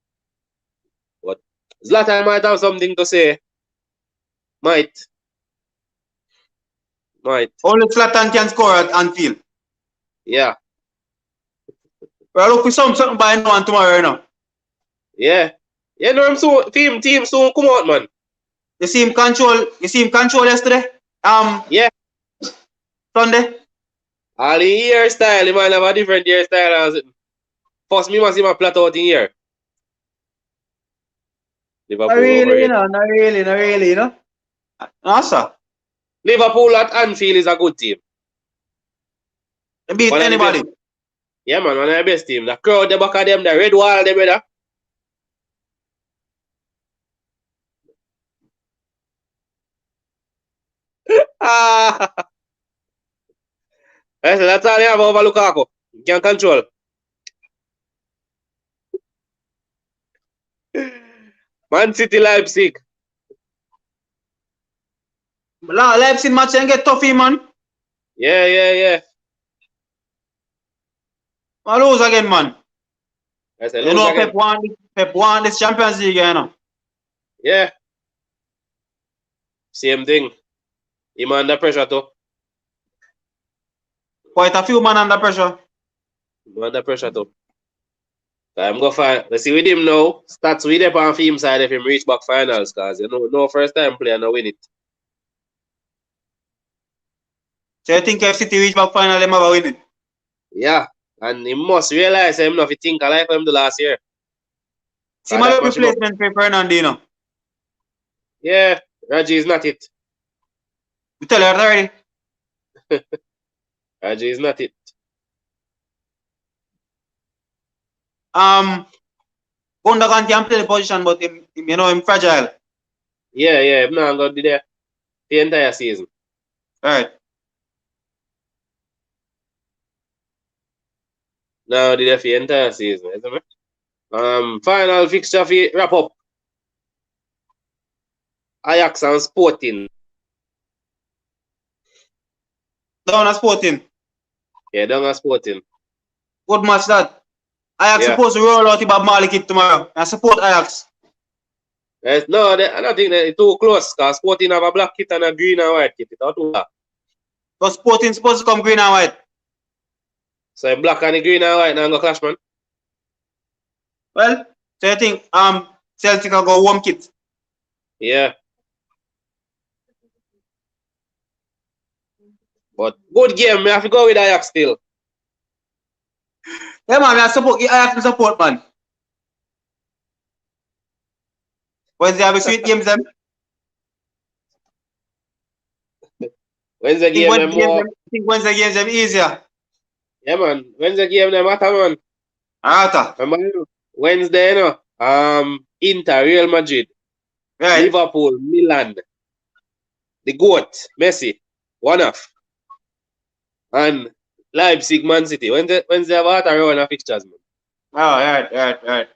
But Zlatan might have something to say. Might. Only Zlatan can score at Anfield. Yeah. Well, look for something by now and tomorrow, you know. Yeah. Yeah, no, I'm soon. Team soon come out, man. You see him control yesterday? Yeah. Sunday? All the hairstyle, he might have a different hairstyle as it. First, me must see my plot out in here. Liverpool overrated. Not really, you know. No, sir. Liverpool at Anfield is a good team. They beat One of the anybody. best. Yeah, man, one of the best team. The crowd, the back of them, the red wall, the brother. Ah, that's all they have over Lukaku. You can control. Man City, Leipzig. Leipzig match and get toughy, man. Yeah. I lose again, man. I said, You lose know, again. Pep won this Champions League, you know. Yeah. Same thing. Him under pressure too. Quite a few man under pressure. Him under pressure too. I'm going to find. Let's see with him now. Stats with him on film side if him reach back finals, because you know, no first time player no win it. So you think if City reach back final, they never win it? Yeah. And he must realize him not think like him the last year. See my replacement for Fernandino. Yeah, Raji is not it. You tell her already. Raji is not it. Gundogan can play the position, but him, you know, him fragile. Yeah, I'm not going to be there the entire season. Right. Now the the entire season, isn't it? Final fixture for wrap up. Ajax and Sporting. Down at Sporting. Yeah, down at Sporting. Good match that. Ajax supposed to roll out the Bob Marley kit tomorrow. I support Ajax. No, I don't think that it's too close, because Sporting have a black kit and a green and white kit. It's not too black. But Sporting supposed to come green and white. So black and the green and white now go clash, man. Well, so I think Celtic will go home kit. Yeah. But good game, we have to go with Ajax still. Yeah, man, I have to support, man. Wednesday have a sweet games, them. Wednesday game, more. I think Wednesday games them easier. Yeah, man. Wednesday game, them matter, man. Remember, Wednesday, you know, Inter, Real Madrid, right. Liverpool, Milan, the GOAT, Messi, one off, and Leipzig, Man City. Wednesday have a run of fixtures, man. Oh, right.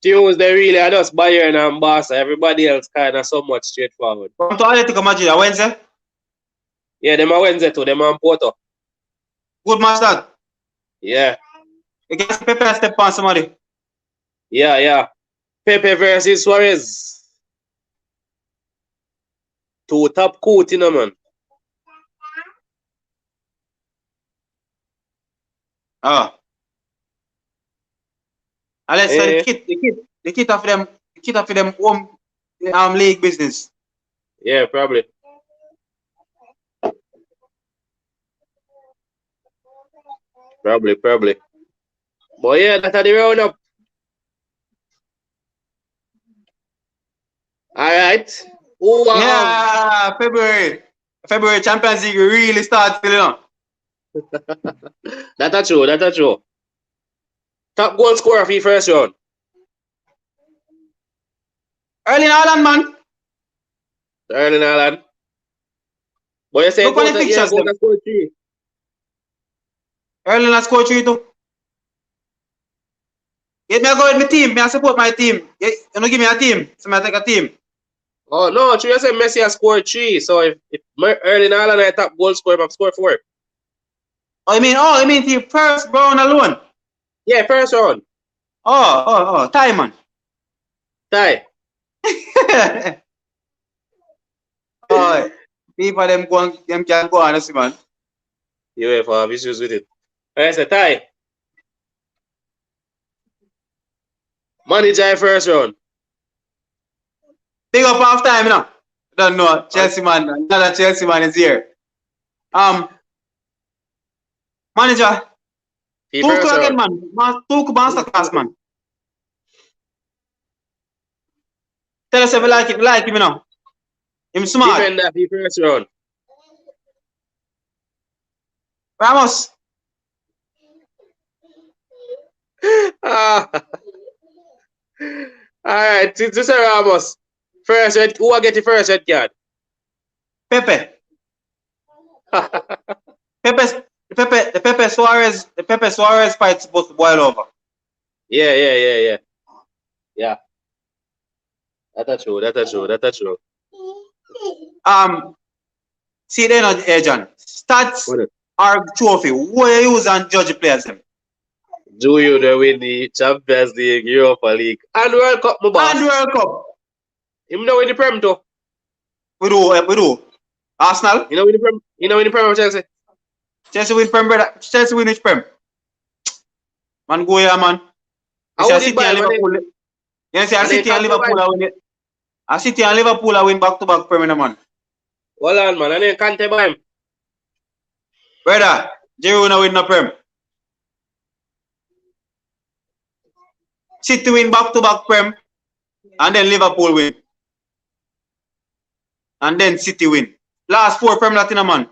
Tuesday really are just Bayern and Barca. Everybody else kind of somewhat straightforward. Come to Atletico Madrid on Wednesday? Yeah, them are Wednesday too. Them are Porto. Good match that. Yeah. You can see Pepe step on somebody. Yeah. Pepe versus Suarez. Two top coat, you know, man. Oh. Unless the kit of them home league business. Yeah, probably. Probably. But yeah, that's the roundup. Alright. Yeah, February Champions League really starts, you know. That's true. Top goal scorer for the first round. Erling Haaland, man. Erling Haaland. But you say Look on the pictures, go to score 3. Erling has scored 3 too. Get me a go with my team. Me I support my team. You know, give me a team. So I take a team. Oh no, you say Messi has scored 3. So if Erling Haaland is top goal scorer, I've scored 4. Oh, you mean the first round alone? Yeah, first round. Tie, man. Tie. Oh, people them can go on, see, man. You have issues with it. I said tie. Manager first round. Big up half time, you know. Don't know. Chelsea man, another Chelsea man is here. Manager. Tuchel again, man. Tuchel masterclass, man. Tell us if you like him, you know. Him smart. Defender for first round. Ramos. Alright, this is Ramos. First red, who will get the first red card? Pepe. The Pepe Suarez fight's supposed to boil over. Yeah. That's true. See then, Adrian. Stats are trophy. What you use and judge players them? Do you know win the Champions League, Europa League, and World Cup, my boss? And World Cup. Him know win the Prem too. We do. Arsenal. You know win the Prem of Chelsea. Chelsea win Prem, brother. Chelsea win which Prem? Man, go here, man. City and Liverpool. You see, City and Liverpool are win. City and Liverpool are win back-to-back Premier, man. Hold on, man. And then Kante buy him. Brother, Girona win no Prem. City win back-to-back Prem. And then Liverpool win. And then City win. Last 4 Prem Latina, man.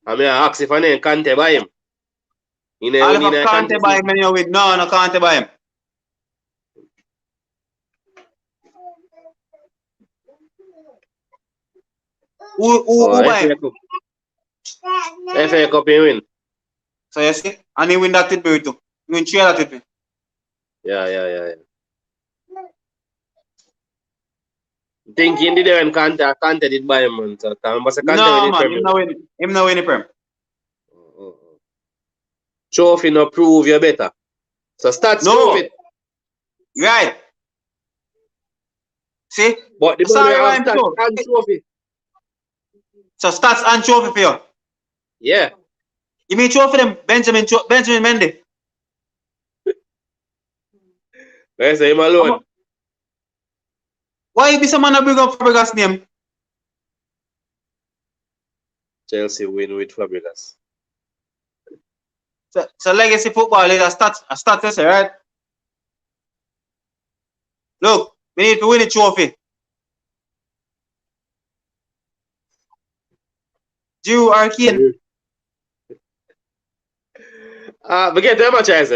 I mean, I ask if I name Kante buy him. Kante buy him, you win. No, Kante buy him. Who buy him? FA Cup he win. So you see? And he win that with me too. He win 3 that with me. Yeah. Thinking did when Kante did buy him, man. So Kante no, man, him no win the Prem. Trophy no prove you better. So stats prove it. Right. See? But the sorry, have stats and trophy. So stats and trophy for you? Yeah. You mean trophy them Benjamin Mendy? I say him alone. Why be some man a bring up Fabregas name? Chelsea win with Fabregas. So legacy football is a stats, right? Look, we need to win a trophy. Drew or Kane? We get them a chance.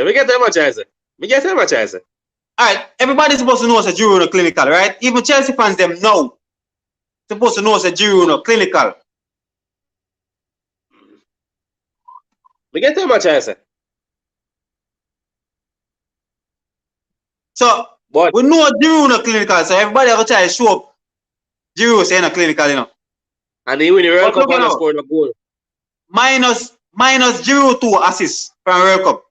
Alright, everybody's supposed to know it's a Drew no clinical, right? Even Chelsea fans them know. Supposed to know it's a Drew no clinical. We get them a chance. So we know Giroud no clinical, so everybody have a try to show up Giroud saying a clinical, you know. And he win the World Cup and scored a goal. Minus Giroud 2 assists from World Cup.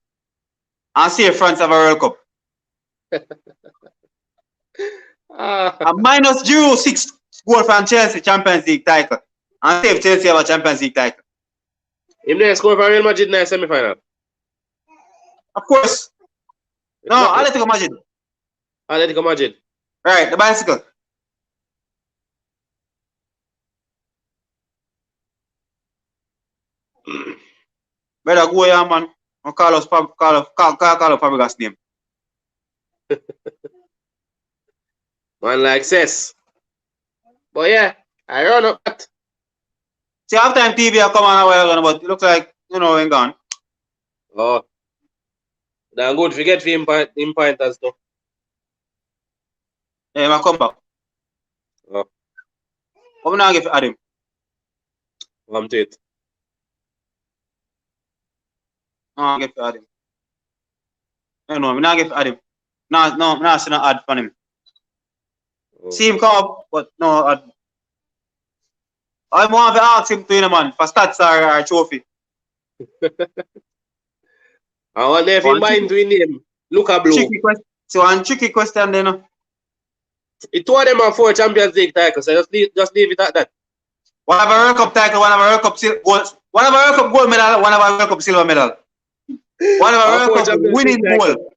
And see if France have a World Cup. And minus Giroud 6 goal from Chelsea Champions League title. And see if Chelsea have a Champions League title. Him there score for Real Madrid in the semi-final. Of course. No, Atletico Madrid. Right, the bicycle. Better go here, man. Call Fabregas name. Man like says. But yeah, I run up that. See, halftime TV I come on a while ago, but it looks like, you know, ain't gone. Oh. Then good, forget for him pointers though. Yeah, I come back. Oh. I'm not give Adam. Come to it. No, give Adam. No, I'm not give Adam. No, I'm not add from him. See him come up, but no. I want to ask him to, man, for stats or trophy. I wonder if he mind doing him. Look at Blue. So, one tricky question then. It told them on 4 Champions League titles, so just leave it at that. One of a World Cup title, one of a World Cup gold, one of a World Cup gold medal, one of a World Cup silver medal. One of a World Cup winning goal.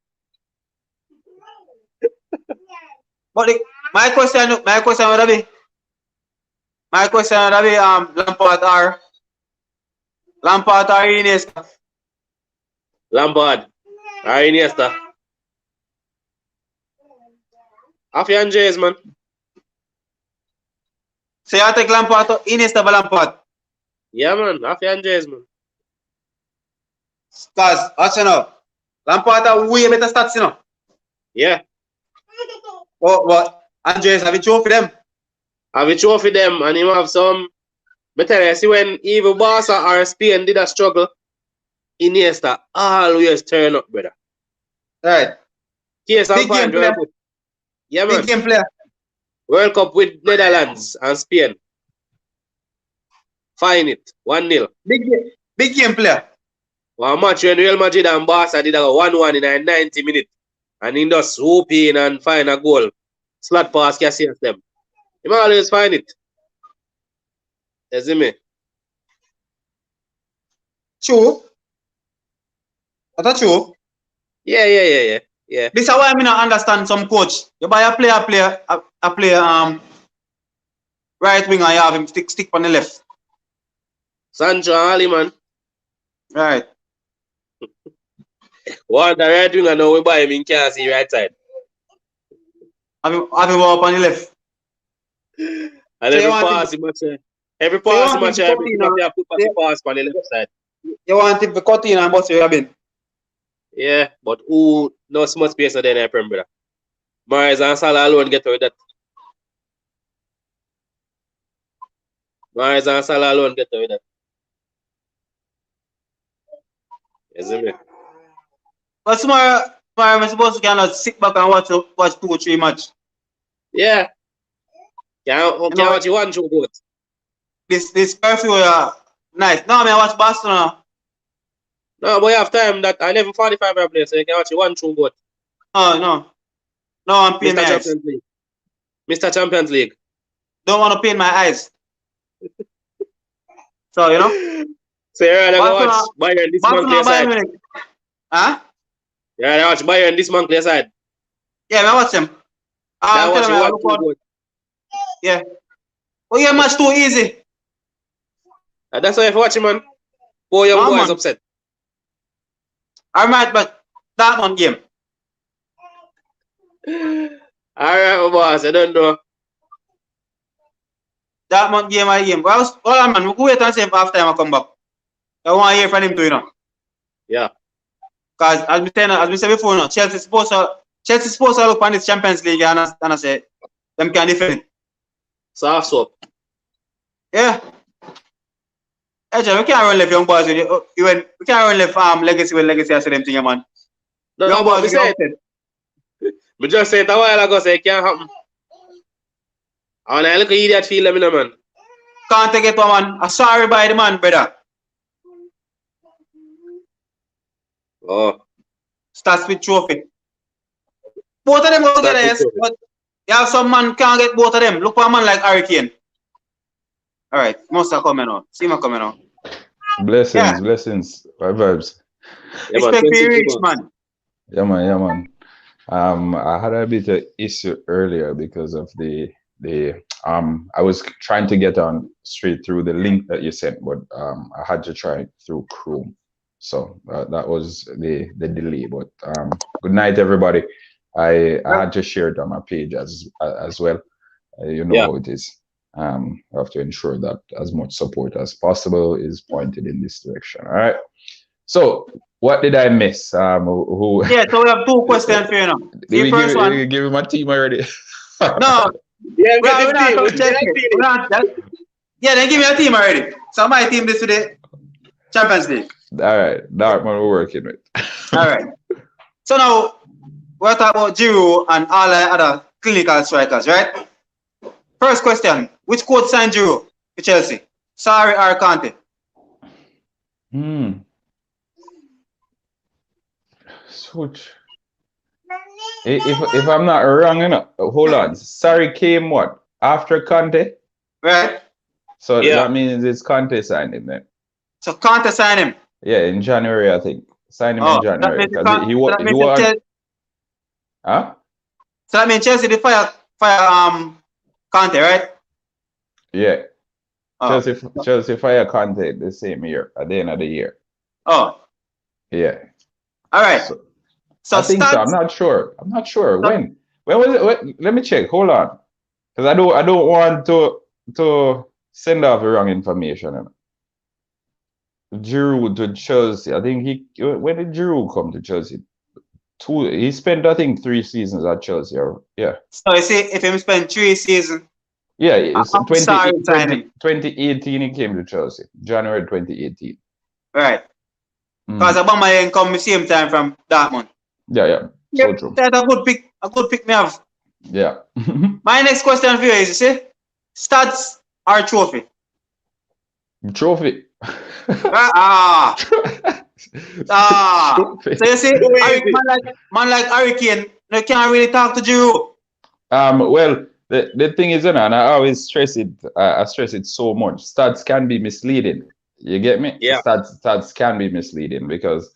But my question would be Lampard or Iniesta? Lampard or Iniesta. Half your Andres, man. So you take Lampard or Iniesta for Lampard? Yeah, man. Half your Andres, man. Because, as you know, Lampard are way better stats, you know. Yeah. What? Andres, have you trophy them? Have you trophy them, and you have some. But tell you, see when even Barca or Spain did a struggle, Iniesta always turn up, brother. Right. Case Big game player. Yeah, man. Big game player. World Cup with Netherlands and Spain. Fine it. 1-0. Big game player. One match when Real Madrid and Barca did a 1-1 in a 90 minutes. And he just swoop in and find a goal. Slot pass Casillas them. He might always find it. You see me? True. That's true. Yeah. This is why I don't understand some coach. You buy a player right wing and you have him stick on the left. Sancho and Ali, man. Right. One the right wing and now we buy him in can't see right side. Have him up on the left. And so every pass match, every pass on the left side. You want him to cut in and bust your bin. Yeah, but who knows much space than I Prem, brother. Mahrez and Salah alone get away with that. Mahrez and Salah alone get away with that. You see me? But tomorrow I'm supposed to kind of sit back and watch 2 or 3 matches. Yeah. Can't watch you 1 2 goals. This curfew nice. No, I watch Barcelona. No, but you have time that 11:45 I play, so you can watch you 1 2 goals. Oh no. No, I'm paying my eyes. Champions League. Mr. Champions League. Don't want to pain my eyes. So, you know? So you're rather go watch Bayern this month play side. Huh? You're rather watch Bayern this month play side. Yeah, I watch them. Yeah. Oh, yeah, match too easy. That's why if you watch him, man. 4 young boys upset. I might, but that one game. Alright, boss, I don't know. That one game. Well, hold on, man. We'll wait and see if after time I come back. I want to hear from him too, you know. Yeah. Because as we said before, you know, Chelsea supposed to look on this Champions League and I say them can defend it. Soft soap. Yeah. Adrian, we can't run left young boys with you. We can't run left legacy with legacy as them thing, man. No, young boys, we just said a while ago, say it can't happen. And I look at idiot feel them, man. Can't take it, man. I'm sorry by the man, brother. Oh. Starts with trophy. Both of them go together, yes. But you have some man can't get both of them. Look for a man like Hurricane. Alright, must have coming on. See me coming on. Blessings. Vibes. Yeah, respect for your reach, man. Yeah, man. I had a bit of issue earlier because of I was trying to get on straight through the link that you sent, but I had to try it through Chrome. So that was the delay. But good night, everybody. I had to share it on my page as well. You know how it is. I have to ensure that as much support as possible is pointed in this direction. All right. So what did I miss? Yeah, so we have 2 questions for you now. The first one. Give him my team already. No. Yeah, then give me a team already. So my team this today, Champions League. All right, Dark man, we're working with. All right. So now we're talking about Giroud and all the other clinical strikers, right? First question: which coach signed Giroud for Chelsea? Sorry, or Conte? Switch. If I'm not wrong, hold on. Sorry came what? After Conte? Right. So Yeah. that means it's Conte signed him then. So Conte signed him. Yeah, in January, I think. Signed him in January. That means Huh? So that means Chelsea did fire Conte, right? Yeah. Oh. Chelsea fire Conte the same year, at the end of the year. Oh. Yeah. All right. So I think so. I'm not sure. When was it? Let me check. Hold on. Because I don't want to send off the wrong information. Giroud to Chelsea. I think when did Giroud come to Chelsea? He spent, I think, 3 seasons at Chelsea. Yeah. So you see, if he spent 3 seasons. Yeah, it's 2018 he came to Chelsea. January 2018. Right. Because Aubameyang come the same time from Dortmund. Yeah. So true. That's a good pick me have. Yeah. My next question for you is, you see, stats or trophy? Trophy. So you see, man like Hurricane, you can't really talk to Giroud. Well, the thing is, and I always stress it. I stress it so much. Stats can be misleading. You get me? Yeah. Stats can be misleading because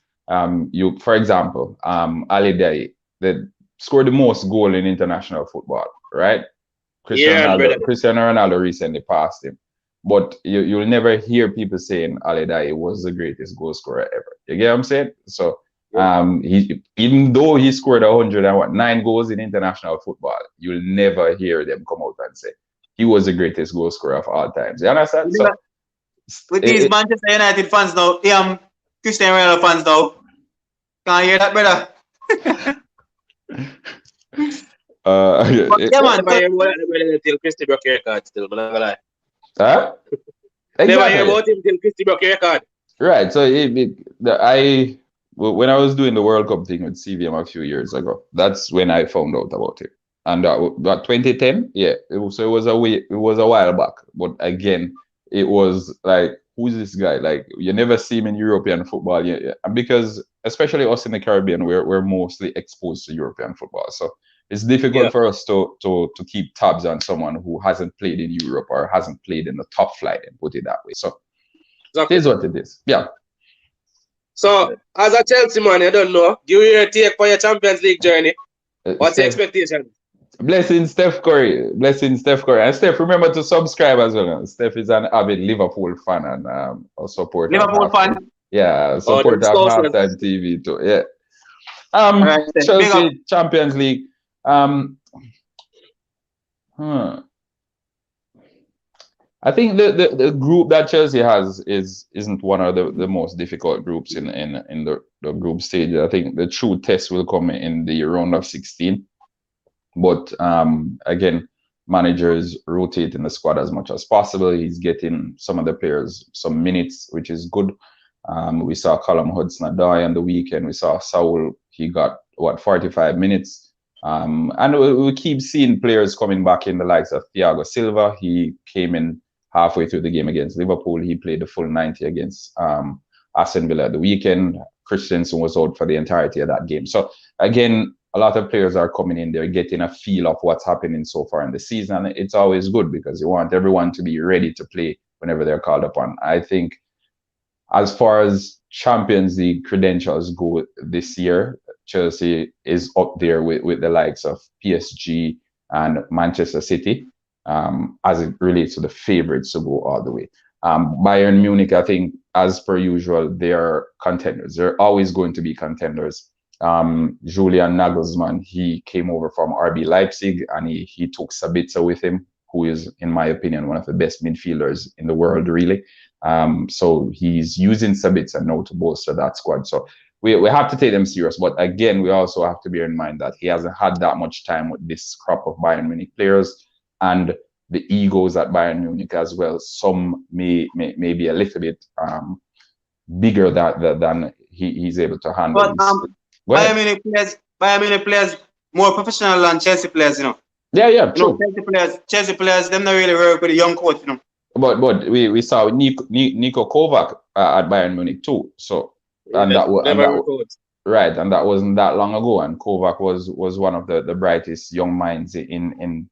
you, for example, Ali Day, that scored the most goal in international football, right? Cristiano Ronaldo recently passed him. But you'll never hear people saying Ali Day was the greatest goal scorer ever. You get what I'm saying? So even though he scored 109 goals in international football, you'll never hear them come out and say he was the greatest goal scorer of all times. You understand? So with these Manchester United fans now, Cristiano Ronaldo fans now, can't hear that, brother. Till Christy broke your record still, but I'm not gonna lie. Huh? Exactly. Never hear about him till Christy broke your record. Right. So when I was doing the World Cup thing with CVM a few years ago, that's when I found out about it. And about 2010, yeah. It was a while back, but again, it was like, who's this guy? Like, you never see him in European football, yeah. Because especially us in the Caribbean, we're mostly exposed to European football, so it's difficult for us to keep tabs on someone who hasn't played in Europe or hasn't played in the top flight, and put it that way. So it is what it is. Yeah. So as a Chelsea man, I don't know, give you your take for your Champions League journey. What's the expectation? Blessing Steph Curry. And Steph, remember to subscribe as well. Steph is an avid Liverpool fan and a supporter. Liverpool fan? Yeah, supporter of Halftime TV too. Yeah. Chelsea Champions League. I think the group that Chelsea has isn't one of the most difficult groups in the group stage. I think the true test will come in the round of 16. But again, managers rotating the squad as much as possible. He's getting some of the players some minutes, which is good. We saw Callum Hudson-Odoi on the weekend. We saw Saul. He got 45 minutes. And we keep seeing players coming back in, the likes of Thiago Silva. He came in halfway through the game against Liverpool. He played the full 90 against Aston Villa at the weekend. Christensen was out for the entirety of that game. So again, a lot of players are coming in. They're getting a feel of what's happening so far in the season. And it's always good because you want everyone to be ready to play whenever they're called upon. I think as far as Champions League credentials go this year, Chelsea is up there with the likes of PSG and Manchester City, as it relates to the favorites to go all the way. Bayern Munich, I think, as per usual, they are contenders. They're always going to be contenders. Julian Nagelsmann, he came over from RB Leipzig and he took Sabitzer with him, who is, in my opinion, one of the best midfielders in the world, really. So he's using Sabitzer now to bolster that squad. So we have to take them serious. But again, we also have to bear in mind that he hasn't had that much time with this crop of Bayern Munich players, and the egos at Bayern Munich as well. Some may be a little bit bigger than he's able to handle. But Bayern Munich players more professional than Chelsea players, you know. Yeah, true. Chelsea players, them not really work with the young coach, you know. But we saw Nico Kovac at Bayern Munich too. So and that was right, and that wasn't that long ago. And Kovac was one of the brightest young minds in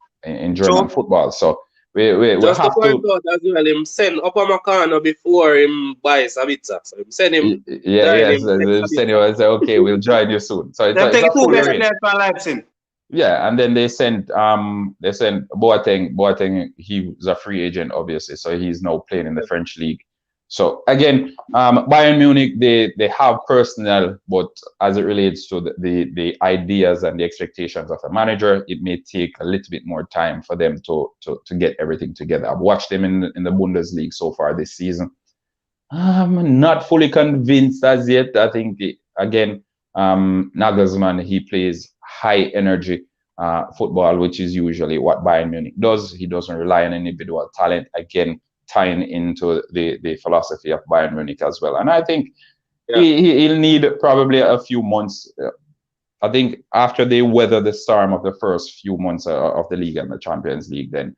German football. So we just have to point out as well, him send Upamecano before him buy Sabitzer. So him send him. Yes, send him and say, okay, we'll join you soon. So it's take a two best players from Leipzig. Yeah, and then they sent Boateng. Boateng, he was a free agent, obviously, so he's now playing in the French league. So again, Bayern Munich, they have personnel, but as it relates to the ideas and the expectations of the manager, it may take a little bit more time for them to get everything together. I've watched them in the Bundesliga so far this season. I'm not fully convinced as yet. I think again, Nagelsmann, he plays high energy football, which is usually what Bayern Munich does. He doesn't rely on individual talent. Again, tying into the philosophy of Bayern Munich as well. And I think he'll need probably a few months. I think after they weather the storm of the first few months of the league and the Champions League, then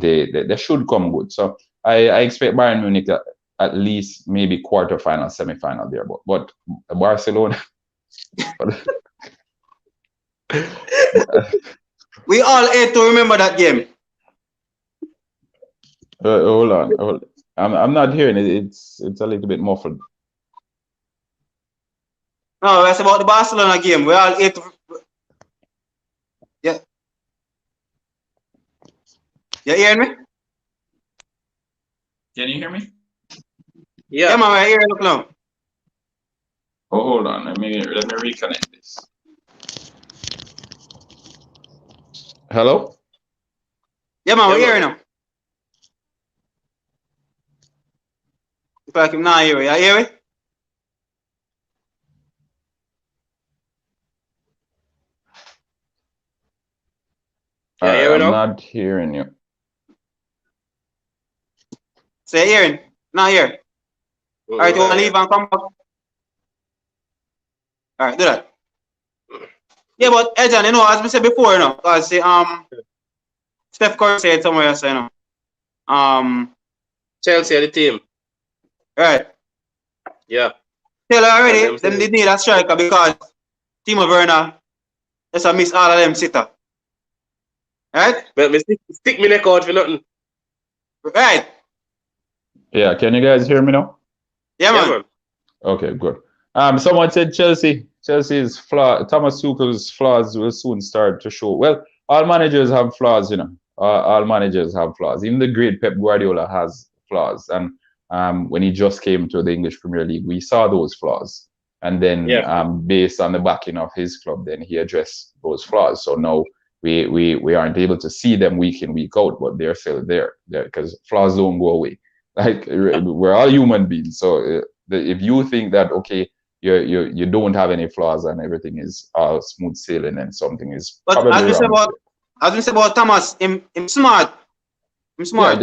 they should come good. So I expect Bayern Munich at least maybe quarterfinal, semi-final there. But Barcelona. We all hate to remember that game. Hold on. I'm not hearing it. It's a little bit muffled. No, that's about the Barcelona game. We all hate to... Yeah. You hearing me? Can you hear me? Yeah, man, I hear you. Look now. Oh, hold on. Let me reconnect this. Hello? Yeah, man, we hear you now. If I can not hear you, hear me? I'm not hearing you. Say hearing, not here. All right, you want to leave and come back? All right, do that. Yeah, but Adrian, you know, as we said before, you know, because Steph Curry said somewhere else, you know. Chelsea the team. Right. Yeah. Tell her already, them they need a striker because Timo Werner just a miss all of them sitter. Right? But me stick me neck out for nothing. Right. Yeah, can you guys hear me now? Yeah, man. Okay, good. Someone said Chelsea's flaw, Thomas Tuchel's flaws will soon start to show. Well, all managers have flaws, you know. All managers have flaws. Even the great Pep Guardiola has flaws. And when he just came to the English Premier League, we saw those flaws. And then based on the backing of his club, then he addressed those flaws. So now we aren't able to see them week in, week out, but they're still there because flaws don't go away. Like we're all human beings. So if you think that, okay, you don't have any flaws and everything is all smooth sailing and something is probably wrong. As we say about Thomas, him smart. I'm smart.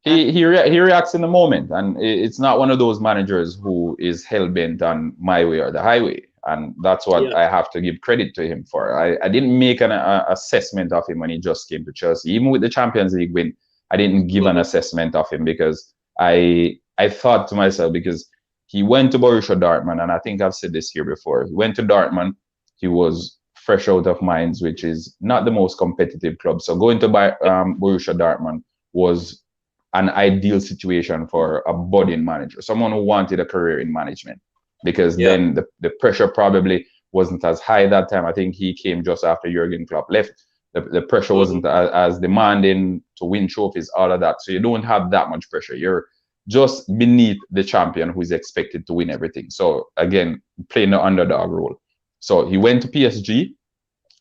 Yeah, he reacts in the moment, and it's not one of those managers who is hell-bent on my way or the highway, and that's what I have to give credit to him for. I didn't make an assessment of him when he just came to Chelsea. Even with the Champions League win, I didn't give an assessment of him because I thought to myself, because he went to Borussia Dortmund, and I think I've said this here before. He went to Dortmund. He was fresh out of Mainz, which is not the most competitive club. So going to Borussia Dortmund was an ideal situation for a budding manager, someone who wanted a career in management, because then the pressure probably wasn't as high that time. I think he came just after Jurgen Klopp left. The pressure wasn't as demanding to win trophies, all of that. So you don't have that much pressure. You're just beneath the champion who is expected to win everything. So again, playing the underdog role. So he went to PSG,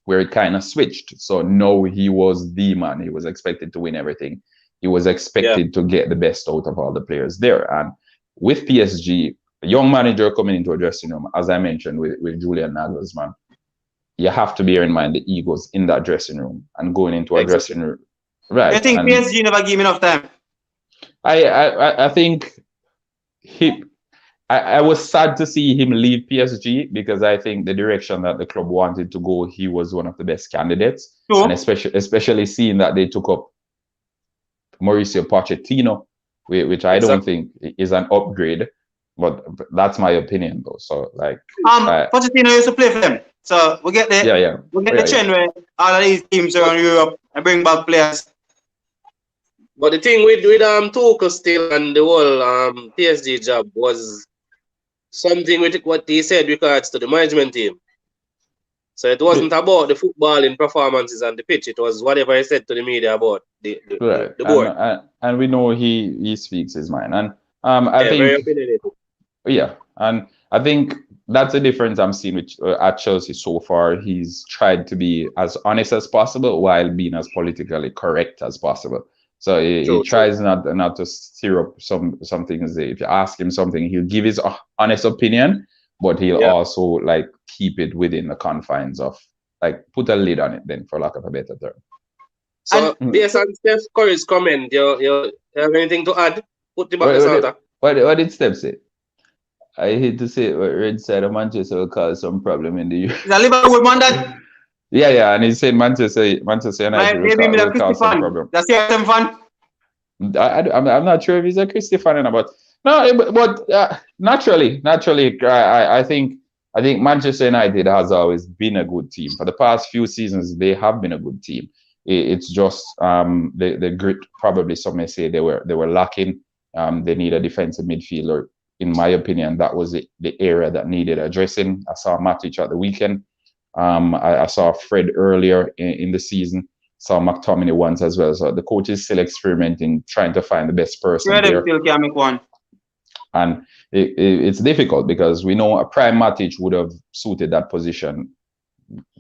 where it kind of switched. So no, he was the man. He was expected to win everything. He was expected to get the best out of all the players there. And with PSG, a young manager coming into a dressing room, as I mentioned with Julian Nagelsmann, you have to bear in mind the egos in that dressing room and going into a dressing room. Right. I think PSG never give him enough time. I think I was sad to see him leave PSG because I think the direction that the club wanted to go, he was one of the best candidates. Sure. And especially seeing that they took up Mauricio Pochettino, which I don't think is an upgrade, but that's my opinion though. So like Pochettino used to play for them. So we get the trend where all of these teams around Europe and bring back players. But the thing with Tuchel still and the whole PSG job was something with what he said regards to the management team. So it wasn't about the footballing performances on the pitch. It was whatever he said to the media about the board. And we know he speaks his mind. And I think very opinionated. Yeah, and I think that's the difference I'm seeing at Chelsea so far. He's tried to be as honest as possible while being as politically correct as possible. So he tries not to stir up some things. If you ask him something, he'll give his honest opinion, but he'll also like keep it within the confines of like put a lid on it. Then, for lack of a better term. So based on Steph Curry's comment, you have anything to add? Put the back to Santa. What did Steph say? I hate to say it, but Red side of Manchester will cause some problem in the U. Is that Liverpool man that? Yeah, and he said Manchester United will cause some problem. That's CR7 fan. I'm not sure if he's a Christy fan or not, but no, but naturally, I think Manchester United has always been a good team. For the past few seasons, they have been a good team. It's just the grit. Probably some may say they were lacking. They need a defensive midfielder. In my opinion, that was the area that needed addressing. I saw Matic at the weekend. I saw Fred earlier in the season. Saw McTominay once as well. So the coach is still experimenting, trying to find the best person there. Still can make one. And it's difficult because we know a prime Matic would have suited that position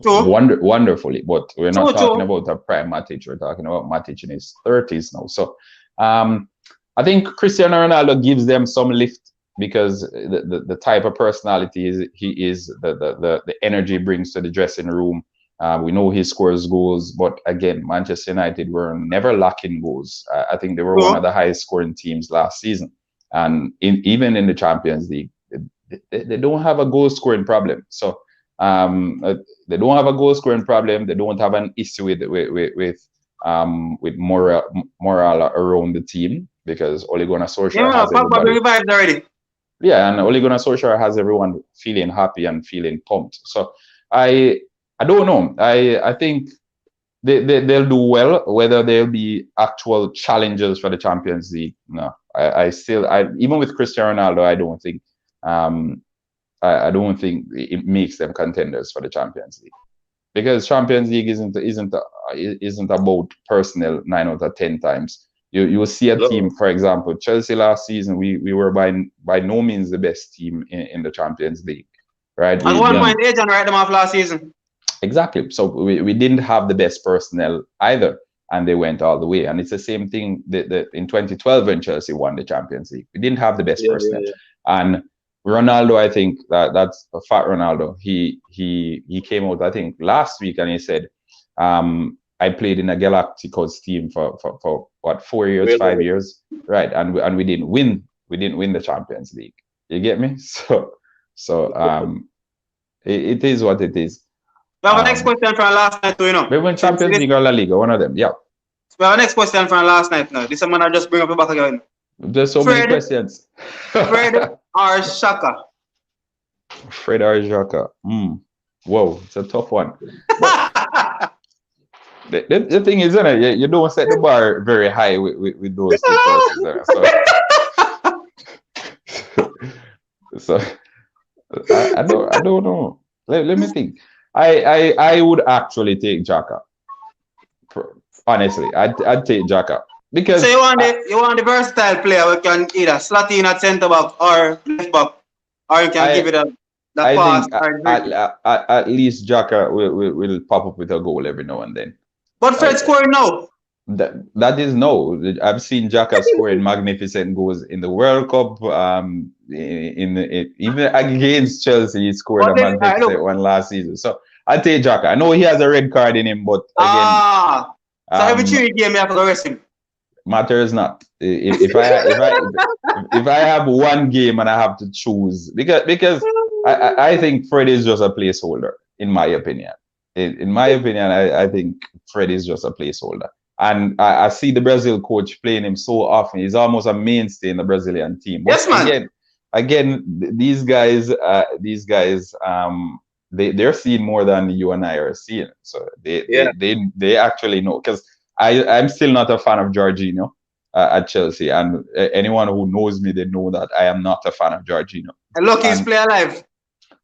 wonderfully. But we're not talking about a prime Matic. We're talking about Matic in his 30s now. So I think Cristiano Ronaldo gives them some lift because the type of personality he is, the energy he brings to the dressing room. We know he scores goals, but again, Manchester United were never lacking goals. I think they were one of the highest scoring teams last season. And even in the Champions League, they don't have a goal scoring problem. So they don't have a goal scoring problem. They don't have an issue with morale around the team because Ole Gunnar Solskjaer has everybody. Already. Yeah, and Ole Gunnar Solskjaer has everyone feeling happy and feeling pumped. So I don't know. I think they'll do well. Whether they'll be actual challengers for the Champions League, no. I still even with Cristiano Ronaldo, I don't think I don't think it makes them contenders for the Champions League because Champions League isn't about personnel 9 out of 10 times. You will see a team, for example, Chelsea last season. We were by no means the best team in the Champions League, right? And 1.8 and write them off last season. Exactly. So we didn't have the best personnel either, and they went all the way. And it's the same thing in 2012 when Chelsea won the Champions League. We didn't have the best personnel. Yeah. And Ronaldo, I think that's a fat Ronaldo. He came out, I think, last week and he said, I played in a Galacticos team for what 4 years, 5 years, right? And we didn't win. We didn't win the Champions League. You get me? So it is what it is. We have a next question from last night, you know. We won Champions League or La Liga, one of them. Yeah. We have a next question from last night now. This man I just bring up back again. There's so many questions. Fred or Shaka? Fred or Shaka. Whoa, it's a tough one. The thing is, you don't set the bar very high with those two persons. So I don't know. Let me think. I would actually take Xhaka. Honestly, I'd take Xhaka because. So you want the versatile player who can either slot in at centre back or left back, or you can give it that pass. At least Xhaka will pop up with a goal every now and then. But Fred scoring now. That is no. I've seen Xhaka scoring magnificent goals in the World Cup. Even against Chelsea, he scored a magnificent one last season. So I'll take Xhaka. I know he has a red card in him, but again. So every 3 games you have to arrest him. matters not. If I have one game and I have to choose, because I think Fred is just a placeholder, in my opinion. In my opinion, I think Fred is just a placeholder. And I see the Brazil coach playing him so often. He's almost a mainstay in the Brazilian team. But Yes, man. again, these guys, they're seeing more than you and I are seeing. So they actually know. Because I'm still not a fan of Jorginho at Chelsea, and anyone who knows me, they know that I am not a fan of Jorginho. And look, he's play alive.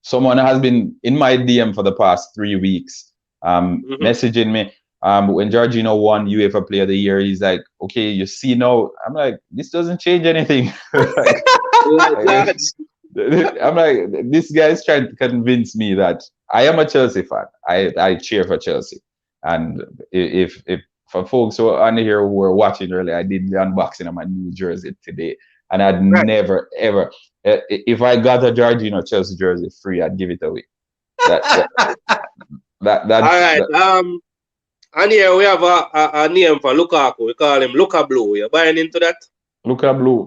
Someone has been in my DM for the past 3 weeks, messaging me. When Jorginho won UEFA Player of the Year, he's like, "Okay, you see now." I'm like, "This doesn't change anything." I'm like, this guy's trying to convince me that I am a Chelsea fan. I cheer for Chelsea, and if for folks who are on here who were watching earlier, I did the unboxing of my new jersey today, and I'd never ever, if I got a Jorginho Chelsea jersey free, I'd give it away. That's all right. And here we have a name for Lukaku. We call him Luka Blue. You're buying into that? Luka Blue.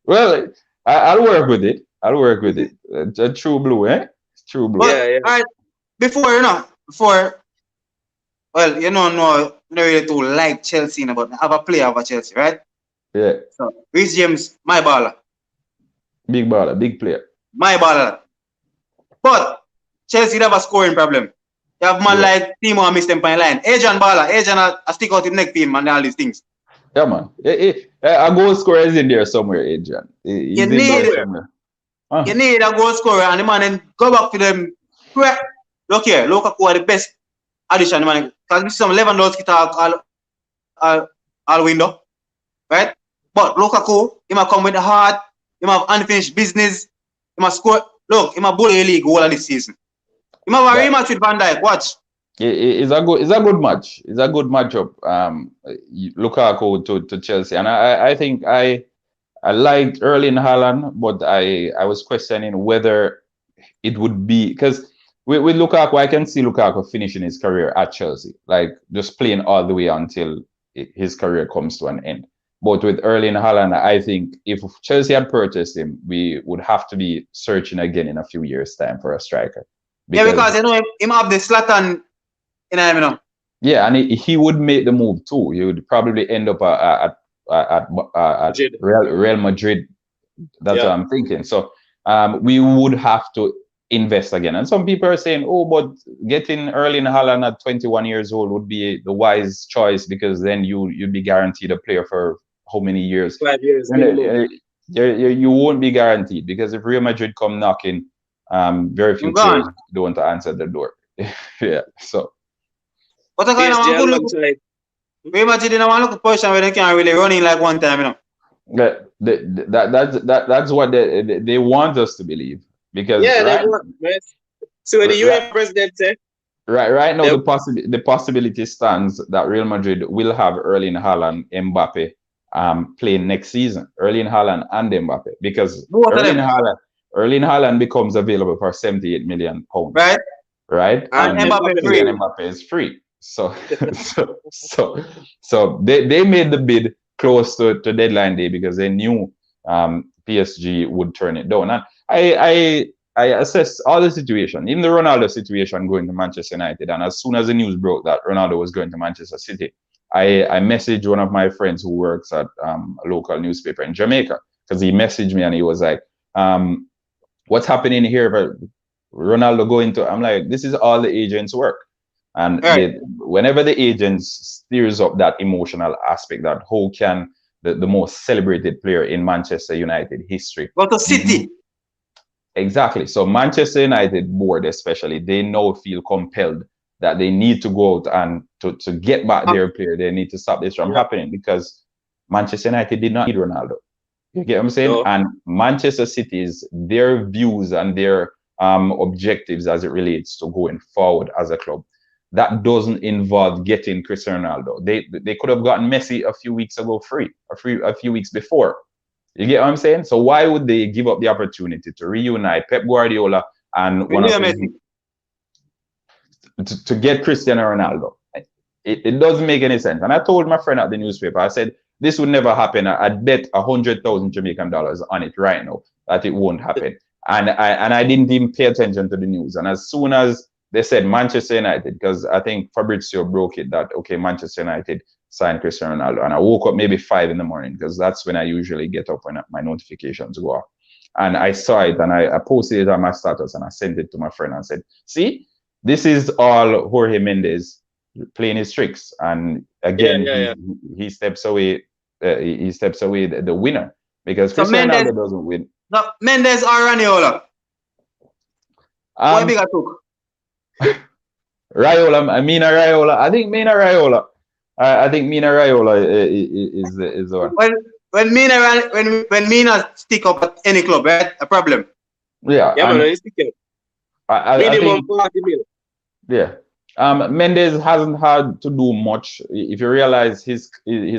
Well, I'll work with it. I'll work with it. A true blue, eh? True blue. But, all right. Well, no really to like Chelsea, but I have a player over Chelsea, right? Yeah. So, Reece James, my baller. Big baller, big player. My baller. But Chelsea have a scoring problem. You have man like Timo and Mr. Line. Adrian baller. Adrian a stick out in the next team and all these things. Yeah, man. A goal scorer is in there somewhere, Adrian. You need a goal scorer, and the man then go back to them. Look here, Lukaku are the best addition, man. Because this is some Lewandowski talk all window, right? But Lukaku, he might come with the heart. He might have unfinished business. He must score. Look, he might bully the league all of this season. He might have a rematch with Van Dijk. Watch. It's a good match. It's a good matchup. Lukaku to Chelsea, and I think I liked Erling Haaland, but I was questioning whether it would be, because with Lukaku, I can see Lukaku finishing his career at Chelsea, like just playing all the way until his career comes to an end. But with Erling Haaland, I think if Chelsea had purchased him, we would have to be searching again in a few years' time for a striker. Because him have the Zlatan in him, Yeah, and he would make the move too. He would probably end up at Real Madrid. That's what I'm thinking. So we would have to invest again. And some people are saying, oh, but getting Erling Haaland at 21 years old would be the wise choice, because then you'd be guaranteed a player for how many years? 5 years. You won't be guaranteed, because if Real Madrid come knocking, very few players don't answer the door. Yeah, so. But I can't look. Real Madrid didn't want to look at a position where they can't really run in like one time, That's what they want us to believe, because so when the UEFA president said, right now the possibility stands that Real Madrid will have Erling Haaland, Mbappe playing next season. Erling Haaland and Mbappe, because Erling Haaland becomes available for £78 million. Right? And Mbappe is free. So they made the bid close to deadline day, because they knew PSG would turn it down. And I assessed all the situation, even the Ronaldo situation going to Manchester United. And as soon as the news broke that Ronaldo was going to Manchester City, I messaged one of my friends who works at a local newspaper in Jamaica, because he messaged me and he was like, what's happening here for Ronaldo going to? I'm like, this is all the agents' work. And whenever the agents steers up that emotional aspect, that how can the most celebrated player in Manchester United history go to City? Exactly. So Manchester United board especially, they now feel compelled that they need to go out and to get back their player. They need to stop this from happening, because Manchester United did not need Ronaldo. You get what I'm saying? No. And Manchester City's, their views and their objectives as it relates to going forward as a club, that doesn't involve getting Cristiano Ronaldo. They could have gotten Messi a few weeks ago free, a few weeks before. You get what I'm saying? So why would they give up the opportunity to reunite Pep Guardiola and one of to get Cristiano Ronaldo? It doesn't make any sense. And I told my friend at the newspaper, I said, this would never happen. I'd bet 100,000 Jamaican dollars on it right now that it won't happen. And I didn't even pay attention to the news. And as soon as they said Manchester United, because I think Fabrizio broke it that, okay, Manchester United signed Cristiano Ronaldo. And I woke up maybe 5 in the morning because that's when I usually get up when my notifications go off. And I saw it and I posted it on my status and I sent it to my friend and said, see, this is all Jorge Mendes playing his tricks. And again, he steps away. He steps away the winner because Cristiano Ronaldo doesn't win. No, Mendes or Raniola? What big I took? Raiola, Mina Raiola. I think Mina Raiola. I think Mina Raiola is the one. When Mina stick up at any club, right? A problem. Yeah. Yeah, man, he's sticking. Minimum 40 million. Yeah. Mendes hasn't had to do much. If you realize his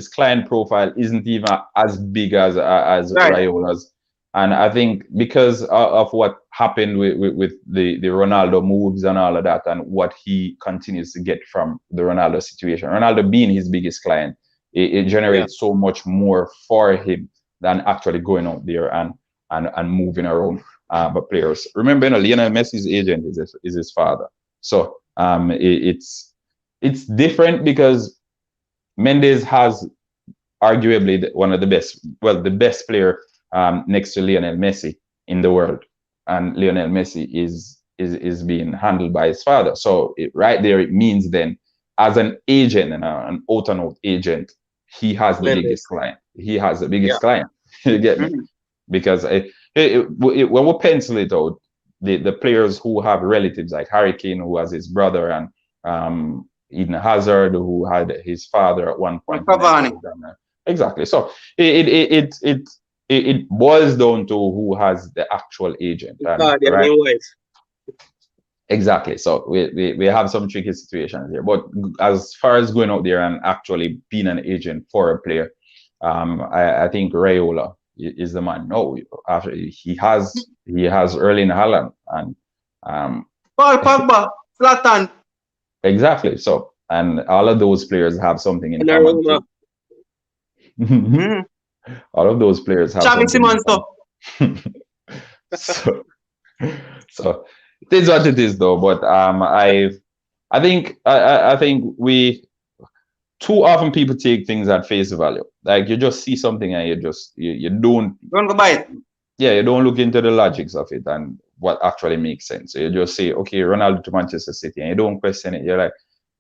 client profile isn't even as big as Raiola's. And I think because of what happened with the Ronaldo moves and all of that, and what he continues to get from the Ronaldo situation, Ronaldo being his biggest client, it generates so much more for him than actually going out there and moving around but players. Remember, Lionel Messi's agent is his father. So it's different because Mendes has arguably one of the best player next to Lionel Messi in the world, and Lionel Messi is being handled by his father. So right there, it means then, as an agent and an out-and-out agent, he has the biggest client. He has the biggest client. You get me? Because when we pencil it out, the players who have relatives like Harry Kane, who has his brother, and Eden Hazard, who had his father at one point. Exactly. So it boils down to who has the actual agent. Right? Exactly. So we have some tricky situations here. But as far as going out there and actually being an agent for a player, I think Raiola is the man. No, after he has Erling Haaland and Paul Pogba, Zlatan. Exactly. So, and all of those players have something in common. All of those players have something in common. So it is what it is, though. But I think we too often people take things at face value. Like you just see something and you don't go buy it. Yeah, you don't look into the logics of it and what actually makes sense. So you just say, okay, Ronaldo to Manchester City, and you don't question it. You're like,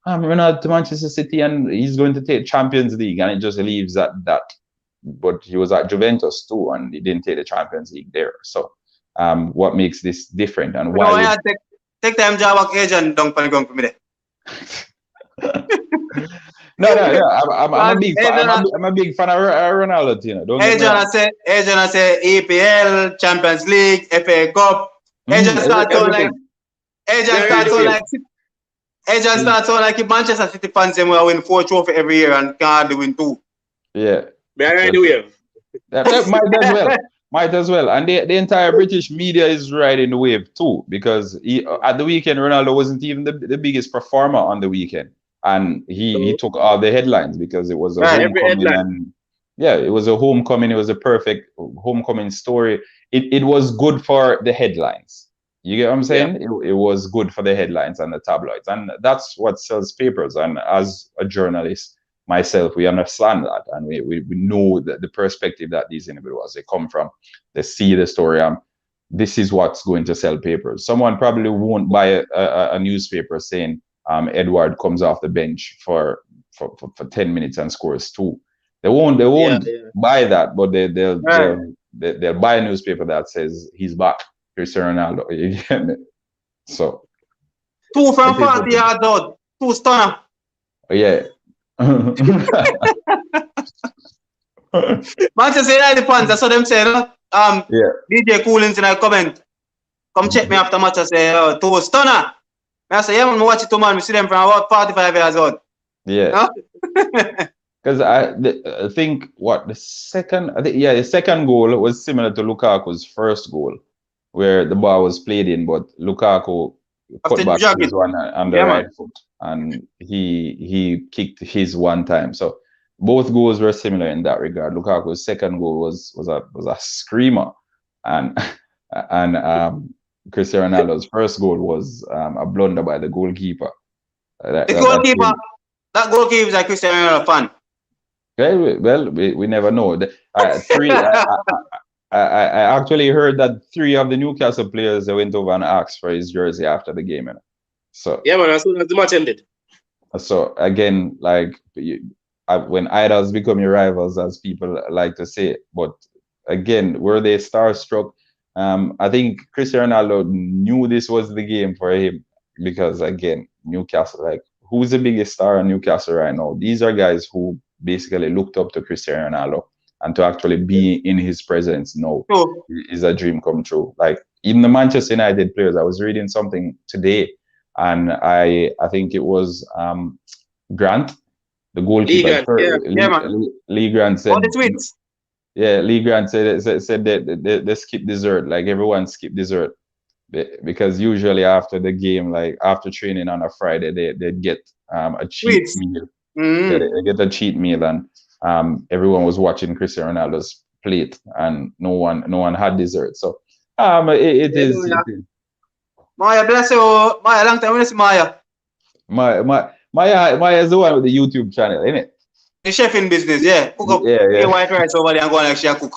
Ronaldo to Manchester City, and he's going to take Champions League, and it just leaves at that. But he was at Juventus too, and he didn't take the Champions League there. So, what makes this different, and why? Take time job at Adrian don't panic for me there. No, I'm a big fan. I'm a big fan of Ronaldo. You know, Adrian say EPL, Champions League, FA Cup. Adrian starts on like if Manchester City fans them will win 4 trophies every year and can't win 2. Yeah. Might as well. And the entire British media is riding the wave too, because at the weekend Ronaldo wasn't even the biggest performer on the weekend. And he took all the headlines because it was a homecoming, and it was a homecoming. It was a perfect homecoming story. It was good for the headlines. You get what I'm saying? Yeah. It was good for the headlines and the tabloids, and that's what sells papers. And as a journalist myself, we understand that, and we know that the perspective that these individuals they come from, they see the story. This is what's going to sell papers. Someone probably won't buy a newspaper saying Edward comes off the bench for 10 minutes and scores 2. They won't buy that, but they'll buy a newspaper that says he's back, Cristiano Ronaldo. You get me? So 2 from 40 yards out, 2 stunner. Yeah. Manchester United fans, that's what them say, no? DJ Coolins in a comment. Come check me after match and say 2 stunner. I say, yeah, man, watch it too, man. We see them from about 45 years old. Yeah. Because I think the second goal was similar to Lukaku's first goal, where the ball was played in, but Lukaku put back his one on the right foot, and he kicked his one time. So both goals were similar in that regard. Lukaku's second goal was a screamer, and Cristiano Ronaldo's first goal was a blunder by the goalkeeper. That goalkeeper is a Cristiano Ronaldo fan. Well, we never know. I actually heard that 3 of the Newcastle players went over and asked for his jersey after the game. So yeah, man. As soon as the match ended. So again, like when idols become your rivals, as people like to say, but again, were they starstruck? I think Cristiano Ronaldo knew this was the game for him because again, Newcastle, like who's the biggest star in Newcastle right now? These are guys who basically looked up to Cristiano Ronaldo, and to actually be in his presence now is a dream come true. Like even the Manchester United players, I was reading something today, and I think it was Grant, the goalkeeper. Lee Grant said. All the tweets. Yeah, Lee Grant said that they skip dessert, like everyone skip dessert, because usually after the game, like after training on a Friday, they get a cheat meal. Mm-hmm. They get a cheat meal, and everyone was watching Cristiano Ronaldo's plate, and no one had dessert. So it is. Maya, bless you. Maya, long time when see Maya. Maya is the one with the YouTube channel, isn't it? The chef in business, yeah. Cook up your white rice over there and go and actually cook.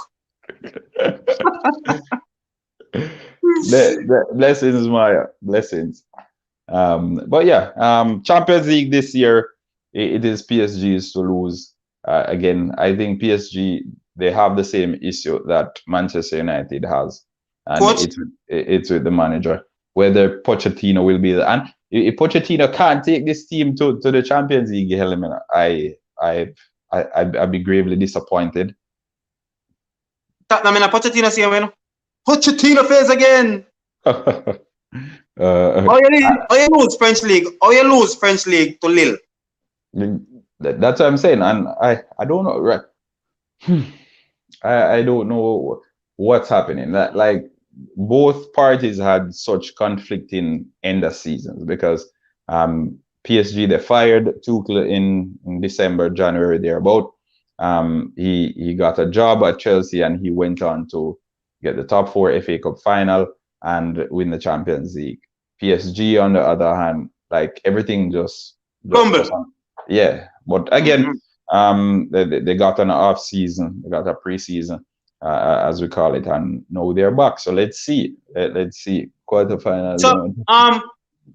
Blessings, Maya. Blessings. But yeah, Champions League this year, it is PSG's to lose. Again, I think PSG, they have the same issue that Manchester United has. And it's with the manager. Whether Pochettino will be there. And if Pochettino can't take this team to the Champions League element, I'd be gravely disappointed. Pochettino see him. Pochettino face again. How you lose French league? How you lose French league to Lille? That's what I'm saying, and I don't know. Right? I don't know what's happening. Like both parties had such conflicting end of seasons because PSG, they fired Tuchel in December, January thereabout. He got a job at Chelsea and he went on to get the top 4 FA Cup final and win the Champions League. PSG, on the other hand, like everything just yeah. But again, they got an off season, they got a pre-season, as we call it, and now they're back. So let's see. Let's see. Quarterfinals. So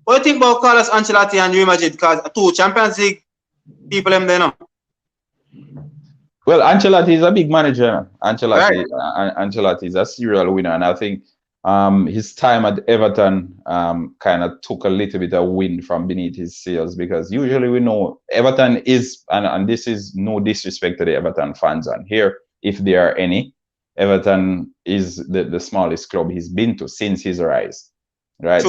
what do you think about Carlos Ancelotti and Real Madrid? Because 2 Champions League people them there now. Well, Ancelotti is a big manager. Ancelotti is a serial winner, and I think his time at Everton kind of took a little bit of wind from beneath his sails, because usually we know Everton is, and this is no disrespect to the Everton fans on here, if there are any, Everton is the smallest club he's been to since his rise. Right,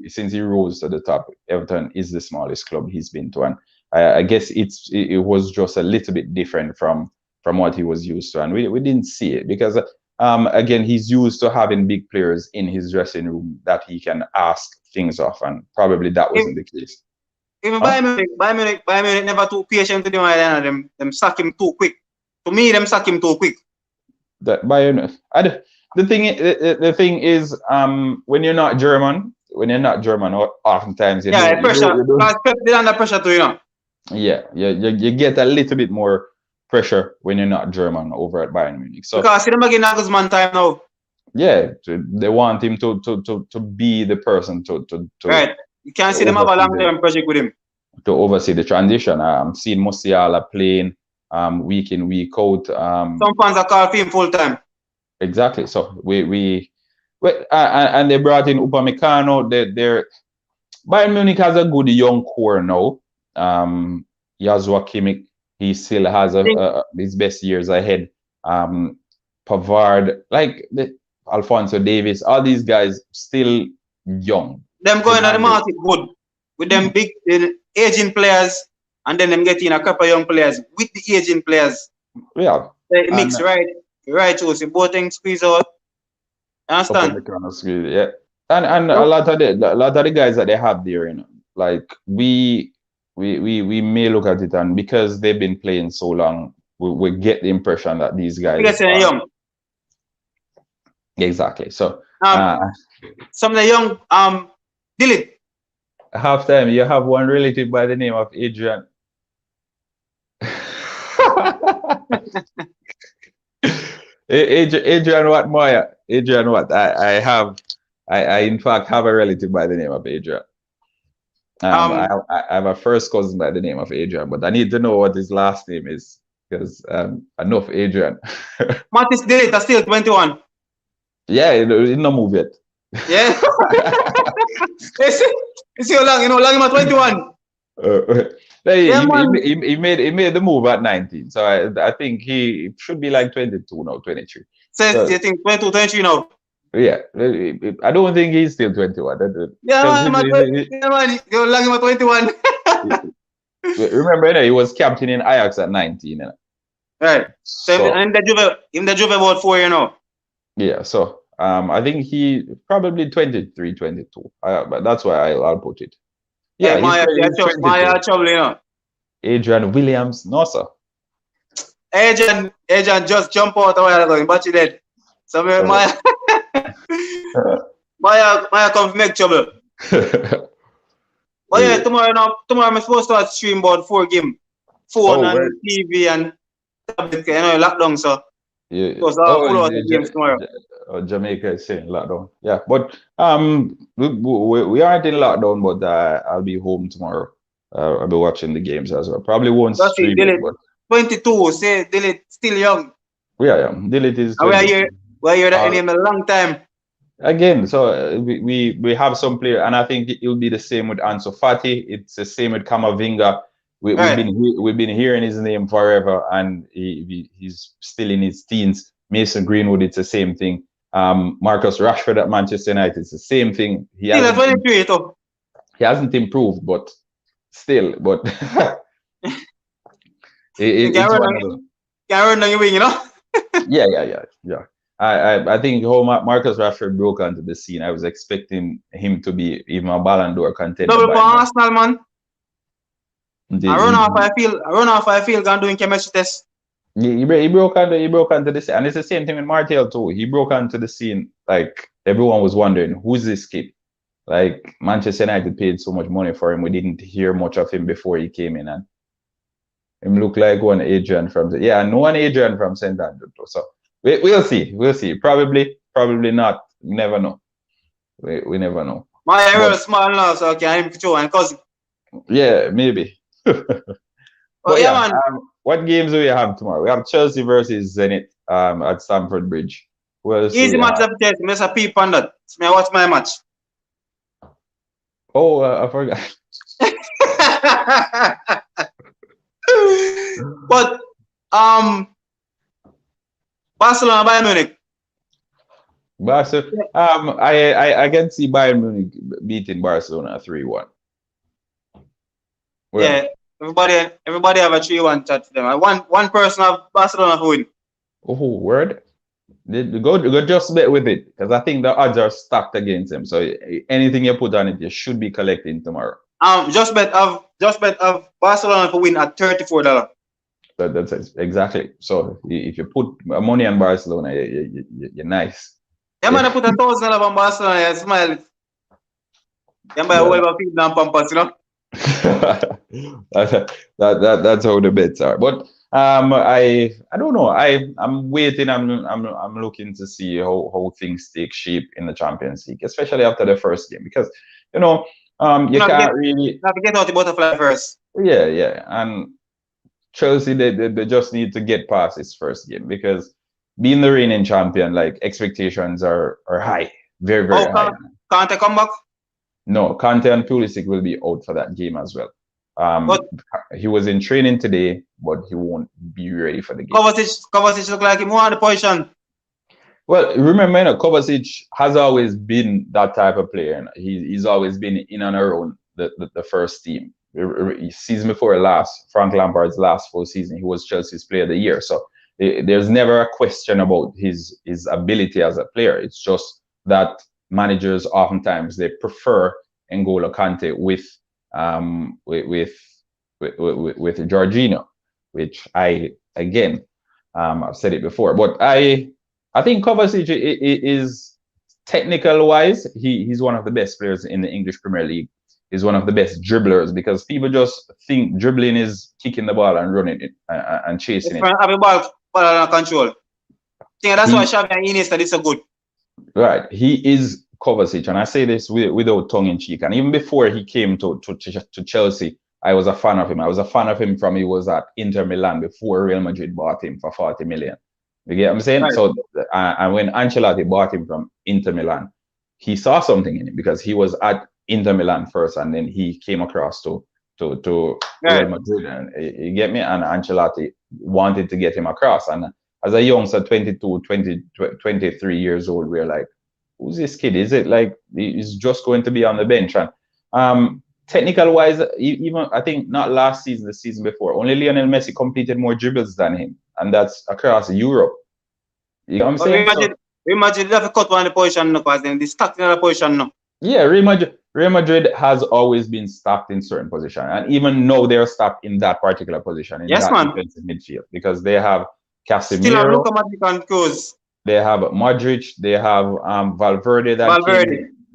since he rose to the top, Everton is the smallest club he's been to, and I guess it was just a little bit different from what he was used to, and we didn't see it because again, he's used to having big players in his dressing room that he can ask things of, and probably that wasn't the case. Even Bayern Munich never too patient to them sack him too quick. To me, them sack him too quick. That Bayern, the thing is, when you're not German, oftentimes pressure. They're under pressure too, you know. Yeah, you get a little bit more pressure when you're not German over at Bayern Munich. So because see them again Nagelsmann time now. Yeah, they want him to be the person to right. You can't see them have a long-term project with him. To oversee the transition. I'm seeing Musiala playing week in, week out. Some fans are calling him full time. Exactly. So and they brought in Upamecano. They're Bayern Munich has a good young core now. Joshua Kimmich, he still has his best years ahead. Pavard, like Alphonso Davies, all these guys still young. Them going on the market good with them big aging players, and then them getting a couple of young players with the aging players. Yeah, mix right. So both things squeeze out. Understand? Yeah, and a lot of the guys that they have there, you know, like we we may look at it, and because they've been playing so long, we get the impression that these guys Because they're young. Exactly. So some of the young Dilip. halftime, you have one relative by the name of Adrian. Adrian what, Moya? Adrian what? I in fact have a relative by the name of Adrian. I have a first cousin by the name of Adrian, but I need to know what his last name is because I know of Adrian. Martis Dilip are still 21. Yeah, he no move yet. Yeah. You see how long, long him at 21. He made the move at 19, so I think he should be like 22 now, 23. So you think 22, 23 now? Yeah, I don't think he's still 21. Yeah, man, you're long him at 21. Remember, he was captain in Ajax at 19. Right. So in the Juve about 4 years now. Yeah, so I think he probably 23, 22. But that's why I'll put it. Yeah, Maya trouble, Adrian Williams, no sir. Adrian just jump out a while ago, but he dead. So Maya come make trouble. But yeah, tomorrow I'm supposed to stream about 4 games. Phone and TV and tablet, lockdown, so. Yeah. Pull out the games tomorrow. Jamaica is saying lockdown. Yeah, but we aren't in lockdown, but I'll be home tomorrow. I'll be watching the games as well. Probably won't stream it, but 22, say Dilip still young. Yeah. Dilip is 22. We hear that name a long time. Again, so we have some player, and I think it will be the same with Ansu Fati. It's the same with Kamavinga. We've been hearing his name forever, and he's still in his teens. Mason Greenwood, it's the same thing. Marcus Rashford at Manchester United, it's the same thing. He hasn't improved, but still, it's one of those. Yeah. I think how Marcus Rashford broke onto the scene, I was expecting him to be even a Ballon d'Or contender. Double for Arsenal, man. I run off. I feel gone doing chemistry test. He broke onto the scene, and it's the same thing with Martial too. He broke onto the scene, like everyone was wondering, who's this kid? Like Manchester United paid so much money for him, we didn't hear much of him before he came in, and him looked like one Adrian from Adrian from St. Andrew. So we'll see. Probably not. We never know. We never know. My area is small now, so I can show and cousin. Yeah, maybe. Man. What games do we have tomorrow? We have Chelsea versus Zenit at Stamford Bridge. Easy match of Chelsea. Miss a peep on that. I watch my match. Oh, I forgot. But Barcelona, Bayern Munich. I can see Bayern Munich beating Barcelona 3-1. Yeah, everybody have a 3-1 chat to them. One person have Barcelona who win. Oh, word. Go just bet with it, because I think the odds are stacked against them. So anything you put on it, you should be collecting tomorrow. Just bet of Barcelona to win at $34. That's exactly. So if you put money on Barcelona, you're nice. Yeah, man, I put $1,000 on Barcelona. I smile. Yeah, but I will feed down Pampas, that's how the bets are. But I don't know. I'm waiting. I'm looking to see how things take shape in the Champions League, especially after the first game, because you can't really have to get out the butterfly first. Yeah, and Chelsea they just need to get past this first game, because being the reigning champion, like expectations are high, very high. Can't they come back? No, Conte and Pulisic will be out for that game as well. But he was in training today, but he won't be ready for the game. Kovacic look like him on the position. Well, remember, Kovacic has always been that type of player. He's always been in and around the first team. Season before last, Frank Lampard's last full season, he was Chelsea's Player of the Year. So there's never a question about his ability as a player. It's just that managers oftentimes they prefer N'Golo Kante with with Jorginho, which again, I've said it before, but I think Kovacic is technical wise, he's one of the best players in the English Premier League. He's one of the best dribblers because people just think dribbling is kicking the ball and running it and chasing it. Have a ball under control. That's why Xavi and Iniesta is so good. Right, he is Kovacic, and I say this without tongue in cheek. And even before he came to Chelsea, I was a fan of him. I was a fan of him from he was at Inter Milan before Real Madrid bought him for 40 million. You get what I'm saying? Right. So, and when Ancelotti bought him from Inter Milan, he saw something in him because he was at Inter Milan first, and then he came across to Real Madrid, and you get me. And Ancelotti wanted to get him across, and as a youngster, 22, 20, 23 years old, we're like, who's this kid? Is it like he's just going to be on the bench? And technical wise, even I think not last season, the season before, only Lionel Messi completed more dribbles than him, and that's across Europe. You know what I'm saying? Real Madrid have to cut one of the position now because they're stuck in the position now. Yeah, Real Madrid has always been stacked in certain position, and even now they're stacked in that particular position in defensive midfield because they have Casemiro. Still have Luka Modric and Kroos. They have Modric. They have Valverde.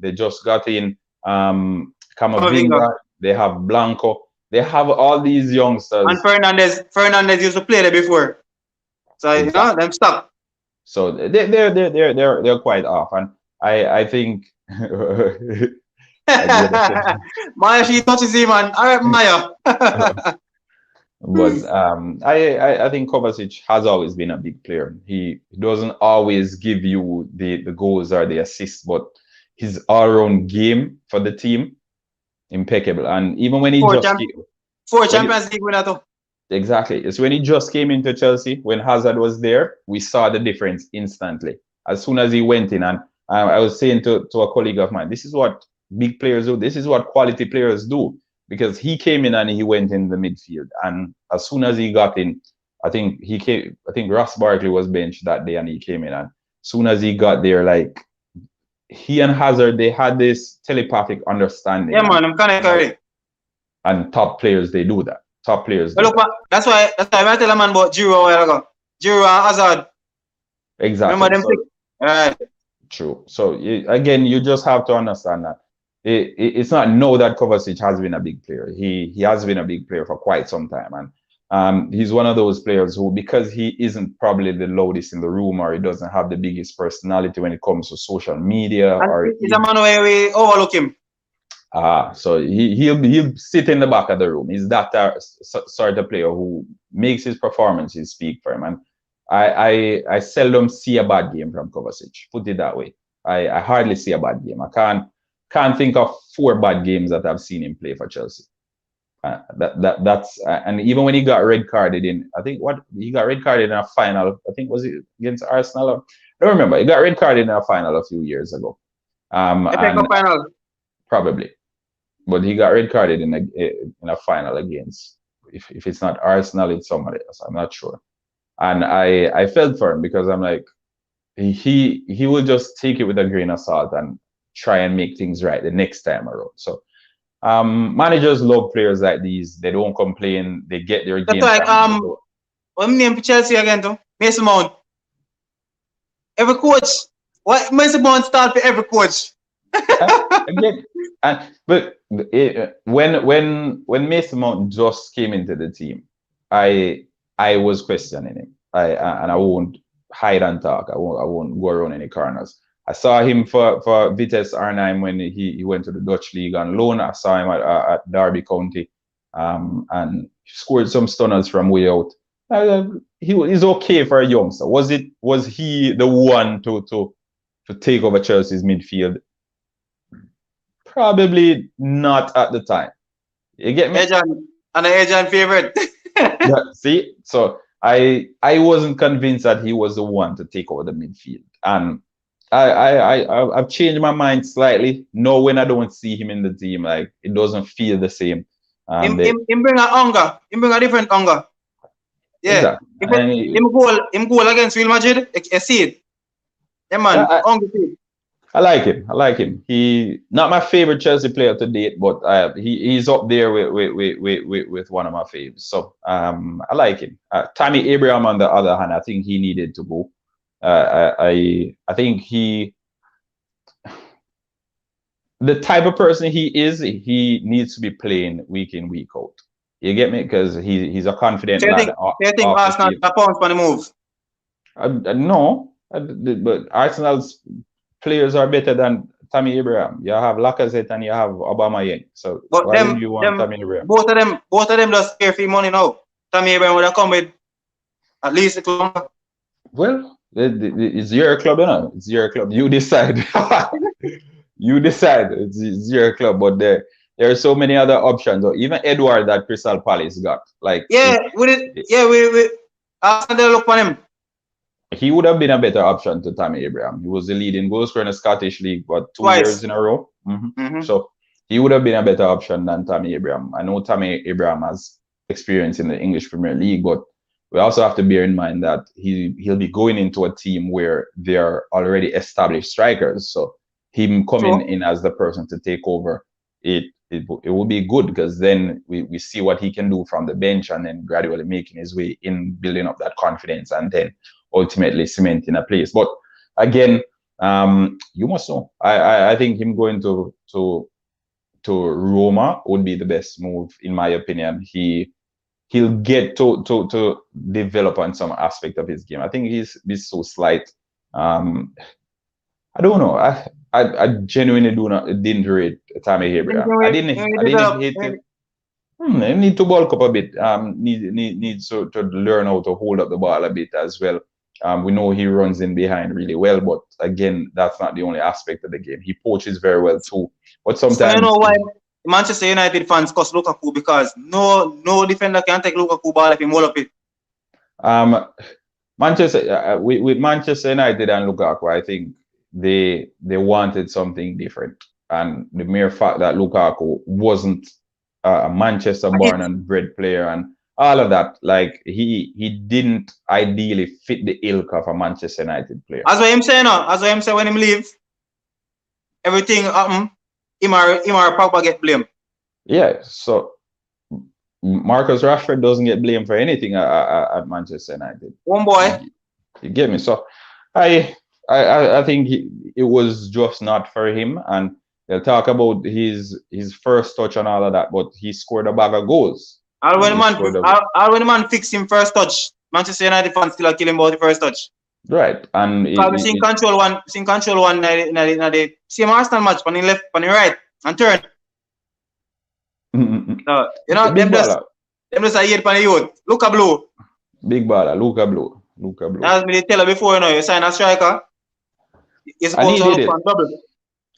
They just got in Camavinga. They have Blanco. They have all these youngsters. And Fernandez used to play there before, so exactly. You know them stuck. So they're quite off, and I think. Maya, she touches him, man. All right, Maya. But I think Kovacic has always been a big player. He doesn't always give you the goals or the assists, but his all-round game for the team, impeccable. And even when he four Champions League winner too. Exactly. It's when he just came into Chelsea, when Hazard was there, we saw the difference instantly. As soon as he went in, and I was saying to a colleague of mine, this is what big players do. This is what quality players do. Because he came in and he went in the midfield. And as soon as he got in, I think Ross Barkley was benched that day and he came in. And as soon as he got there, like, he and Hazard, they had this telepathic understanding. Yeah, man, I'm kind of correct. And top players, they do that. Top players. Look, that's why I tell a man about Giroud a while ago. Giroud and Hazard. Exactly. Remember them? Right. True. So again, you just have to understand that it's not know that Kovacic has been a big player. He has been a big player for quite some time, and he's one of those players who, because he isn't probably the loudest in the room or he doesn't have the biggest personality when it comes to social media, and or he's a man where we overlook him. So he'll sit in the back of the room. He's that sort of player who makes his performances speak for him. And I seldom see a bad game from Kovacic. Put it that way. I hardly see a bad game. I can't think of 4 bad games that I've seen him play for Chelsea. That's and even when he got red carded in, I think he got red carded in a final. I think was it against Arsenal? I don't remember. He got red carded in a final a few years ago. Final. Probably, but he got red carded in a final against, if it's not Arsenal, it's somebody else. I'm not sure. And I felt for him because I'm like, he will just take it with a grain of salt and try and make things right the next time around. So managers love players like these. They don't complain. They get their game. That's like what name for Chelsea again too? Mason Mount. Every coach. What Mason Mount start for every coach. Again, but when Mason Mount just came into the team, I was questioning him. And I won't hide and talk. I won't go around any corners. I saw him for Vitesse Arnhem when he went to the Dutch league on loan. I saw him at Derby County, and scored some stunners from way out. He's okay for a youngster. Was he the one to take over Chelsea's midfield? Probably not at the time. You get me? An Adrian favorite. Yeah, see, so I wasn't convinced that he was the one to take over the midfield, and I've changed my mind slightly. No, when I don't see him in the team, like it doesn't feel the same. Him bring a hunger. Him bring a different hunger. Yeah. Exactly. Him goal against Real Madrid. I see it. Yeah, man. Hunger. I like him. I like him. He not my favorite Chelsea player to date, but he's up there with one of my favorites. So I like him. Tammy Abraham, on the other hand, I think he needed to go. I think the type of person he is, he needs to be playing week in, week out. You get me? Because he's a confident lad. Do you think Arsenal are pounds for the move? No, but Arsenal's players are better than Tammy Abraham. You have Lacazette and you have Aubameyang. So But why would you want Tammy Abraham? Both of them just care for money now. Tammy Abraham would have come with at least a club. Well, it's your club, you know. It's your club. You decide. You decide. It's your club. But there are so many other options. Or even Edward that Crystal Palace got. Like we Arsenal look for him. He would have been a better option to Tammy Abraham. He was the leading goal scorer in the Scottish League, but 2 years in a row. So he would have been a better option than Tammy Abraham. I know Tammy Abraham has experience in the English Premier League, but we also have to bear in mind that he'll be going into a team where there are already established strikers. So him coming in as the person to take over, it will be good, because then we see what he can do from the bench, and then gradually making his way in, building up that confidence, and then ultimately cementing a place. But again, you must know, I think him going to Roma would be the best move, in my opinion. He'll get to develop on some aspect of his game. I think he's so slight. I don't know. I genuinely didn't rate Tammy Abraham. I didn't hate him. I need to bulk up a bit. Needs to learn how to hold up the ball a bit as well. We know he runs in behind really well, but again, that's not the only aspect of the game. He poaches very well too. But sometimes, you know why Manchester United fans cuss Lukaku? Because no defender can take Lukaku ball if he hold up it. Manchester with Manchester United and Lukaku, I think they wanted something different, and the mere fact that Lukaku wasn't a Manchester born and bred player and all of that, like he didn't ideally fit the ilk of a Manchester United player. As what I'm saying when him leave, everything him or Pogba get blamed. Yeah, so Marcus Rashford doesn't get blamed for anything at Manchester United. One boy. You get me? So I think it was just not for him, and they'll talk about his first touch and all of that, but he scored a bag of goals. All when the man fix him first touch, Manchester United fans still kill him about the first touch. Right, and we seen control one in the same Arsenal match, on the left, on the right, and turn. So, you know, them just a year for the youth. Luka Blue. Big baller, Luka Blue. As me tell her before, you know, you sign a striker. You're supposed to look on double.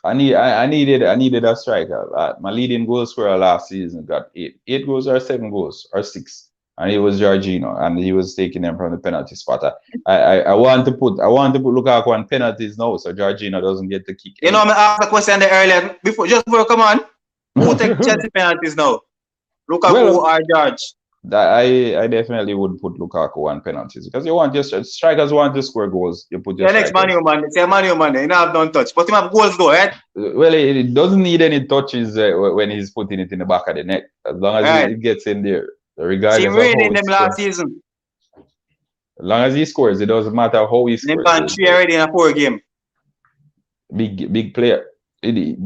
I needed a striker. My leading goal scorer last season got 8 goals or 7 goals or 6, and it was Jorginho, and he was taking them from the penalty spot. I want to put Lukaku on penalties now, so Jorginho doesn't get the kick. You know, I asked the question earlier before come on. Who take Chelsea penalties now? Lukaku or George? I definitely would put Lukaku on penalties, because you want just strikers want to score goals. You put your next man, say man, you don't have touch, but him have goals though, right? Well, it doesn't need any touches when he's putting it in the back of the net, as long as it gets in there, regardless of how in them last season. As long as he scores, it doesn't matter how he scores. Them 3 already in a 4 game. Big player. He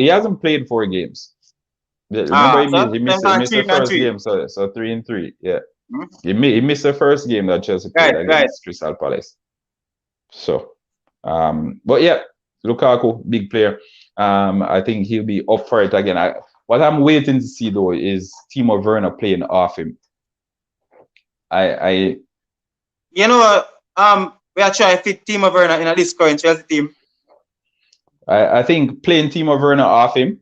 hasn't played 4 games. Remember, he missed the first game, so 3 and 3. Yeah, he missed the first game that Chelsea played against Crystal Palace. So, but yeah, Lukaku, big player. I think he'll be up for it again. What I'm waiting to see though is Timo Werner playing off him. We are trying to fit Timo Werner in this current Chelsea team. I think playing Timo Werner off him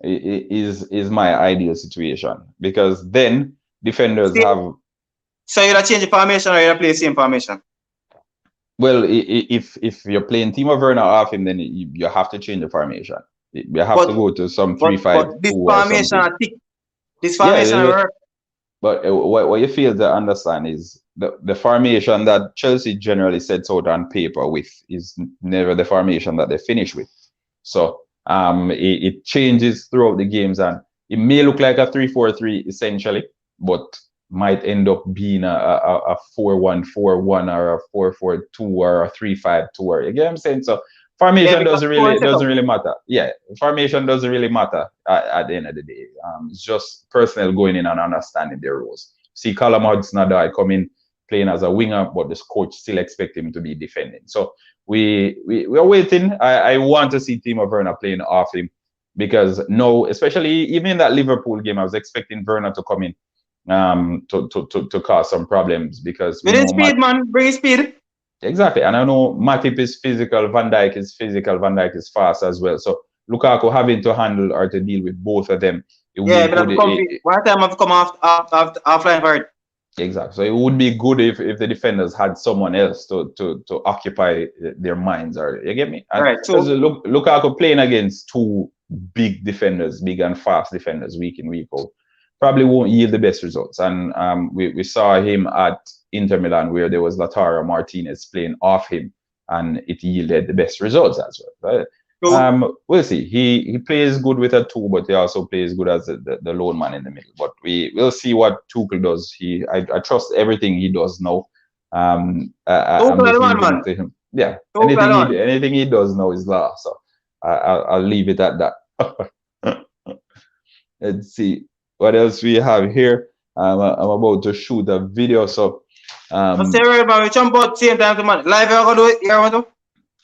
is my ideal situation, because then defenders have. So you're change the formation or you're play the same formation? Well, if you're playing Timo Werner off him, then you have to change the formation. You have to go to some 3-5-2 or something. This formation work. But what you fail to understand is the formation that Chelsea generally sets out on paper with is never the formation that they finish with. So it changes throughout the games, and it may look like a 3-4-3 essentially, but might end up being a 4-1-4-1 or a 4-4-2 or a 3-5-2. You get what I'm saying? So formation doesn't really matter. Yeah, formation doesn't really matter at the end of the day. It's just personnel going in and understanding their roles. See Callum Hudson-Odoi come in playing as a winger, but the coach still expect him to be defending. So we're waiting. I want to see Timo Werner playing off him, because no, especially even in that Liverpool game, I was expecting Werner to come in to cause some problems, because bring speed, man. Bring speed. Exactly, and I know Matip is physical, Van Dijk is physical, Van Dijk is fast as well. So Lukaku having to handle or to deal with both of them. Yeah, but one time I've come off offline for it. Exactly. So it would be good if the defenders had someone else to occupy their minds, or you get me? And right. So Lukaku playing against two big defenders, big and fast defenders, week in, week out, probably won't yield the best results. And we saw him at Inter Milan, where there was Lautaro Martinez playing off him, and it yielded the best results as well. Right? We'll see. He plays good with a 2, but he also plays good as the lone man in the middle. But will see what Tuchel does. I trust everything he does now. I'm just leaving it to him. Yeah, anything he does now is law. So I'll leave it at that. Let's see what else we have here. I'm about to shoot a video, so I'm serious about it. Jump out same time tomorrow. Live, you're gonna do it here, want to?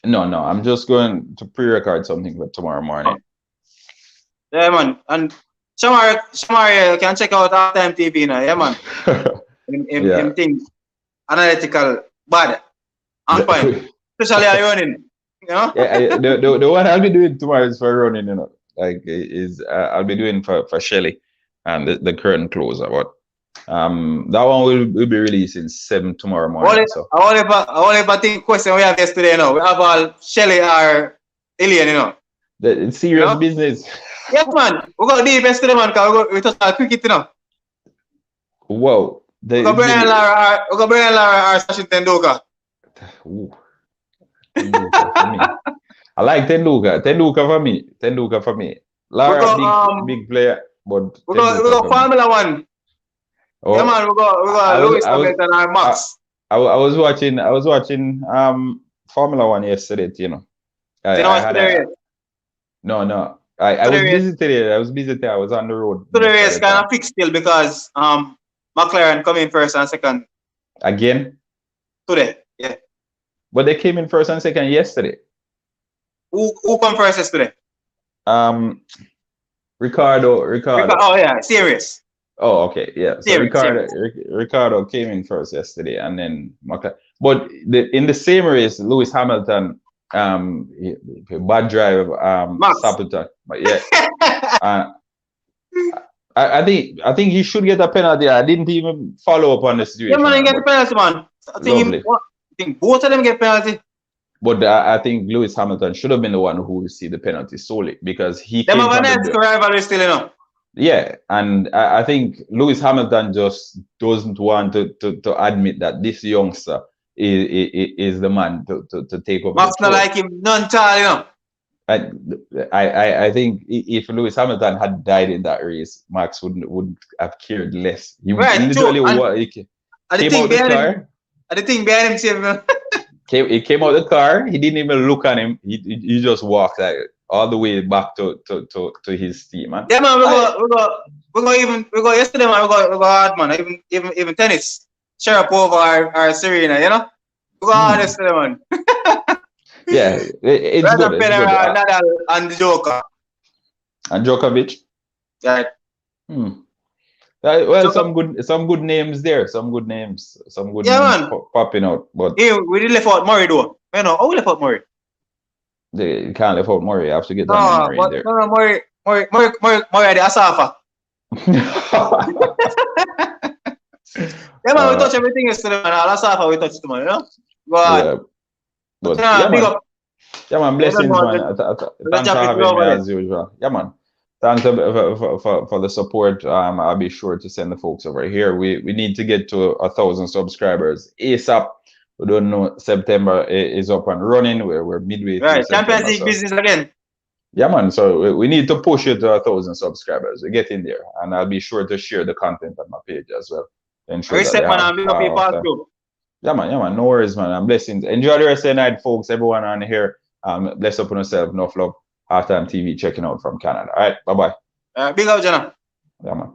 No, I'm just going to pre-record something for tomorrow morning. Yeah, man. And Shamar can check out Halftime TV now. Yeah, man. Him things analytical, bad, on point. Especially running. You know? Yeah, the one I'll be doing tomorrow is for running. You know, like I'll be doing for Shelly and the curtain closer. But that one will be releasing 7 tomorrow morning. I only about think question we have yesterday. You know, we have all Shelly or Alien. You know, it's serious business. Yes, man. We got deep yesterday, man. Cause we touched our cricket. You know. Whoa. We got Brian Lara or Sachin Tendulkar. Tendulkar for me. I like Tendulkar. Tendulkar for me. Lara, big player, but we got Formula One. Oh, yeah, man, we got Lewis Hamilton and Max. I was watching Formula One yesterday, you know. No. I was busy today. I was on the road. So the race kind of fixed still, because McLaren come in first and second. Again? Today, yeah. But they came in first and second yesterday. Who come first yesterday? Ricardo. Oh yeah, serious. Oh, okay, yeah. So Ricardo came in first yesterday, and then McLaren. But in the same race, Lewis Hamilton, bad drive, sabotage. But yeah, I think he should get a penalty. I didn't even follow up on the situation. Yeah, man, get the penalty, man. I think both of them get penalty. But I think Lewis Hamilton should have been the one who received the penalty solely, because he came from the rivalry still, you know. Yeah, and I think Lewis Hamilton just doesn't want to admit that this youngster is the man to take over. Max not like him, none tall, you know. I think if Lewis Hamilton had died in that race, Max would have cared less. He literally came out the car. The thing behind him saved him. He came out the car. He didn't even look at him. He just walked like all the way back to his team, man. Yeah, man. We go yesterday, man. We go hard, man. Even tennis. Sharapova or Serena, you know. We go hard yesterday, man. Yeah, it's good. Federer, Nadal, and Joker. And Djokovic. Right. Well, some good names there. Some good names popping out. But we did left out Murray though. You know, how we left out Murray? You can't left out Murray. You have to get that Murray in there. No, Murray the Asafa. Yeah, man, we touch everything yesterday, man. Asafa we touched, man. You know. Yeah. But, big up. Yeah, man. Blessings, man. Thanks for having me as usual. Yeah, man. Thanks for the support. I'll be sure to send the folks over here. We need to get to 1,000 subscribers ASAP. We don't know, September is up and running. We're midway through Right, September. Champions League business again. Yeah, man. So we need to push it to 1,000 subscribers. We get in there, and I'll be sure to share the content on my page as well. Ensure that they Reset, man, have, and big up your past too. yeah, man. No worries, man. And blessings. Enjoy the rest of the night, folks. Everyone on here. Bless up on yourself. No flop. Halftime TV checking out from Canada. All right. Bye-bye. Big up, Jenna. Yeah, man.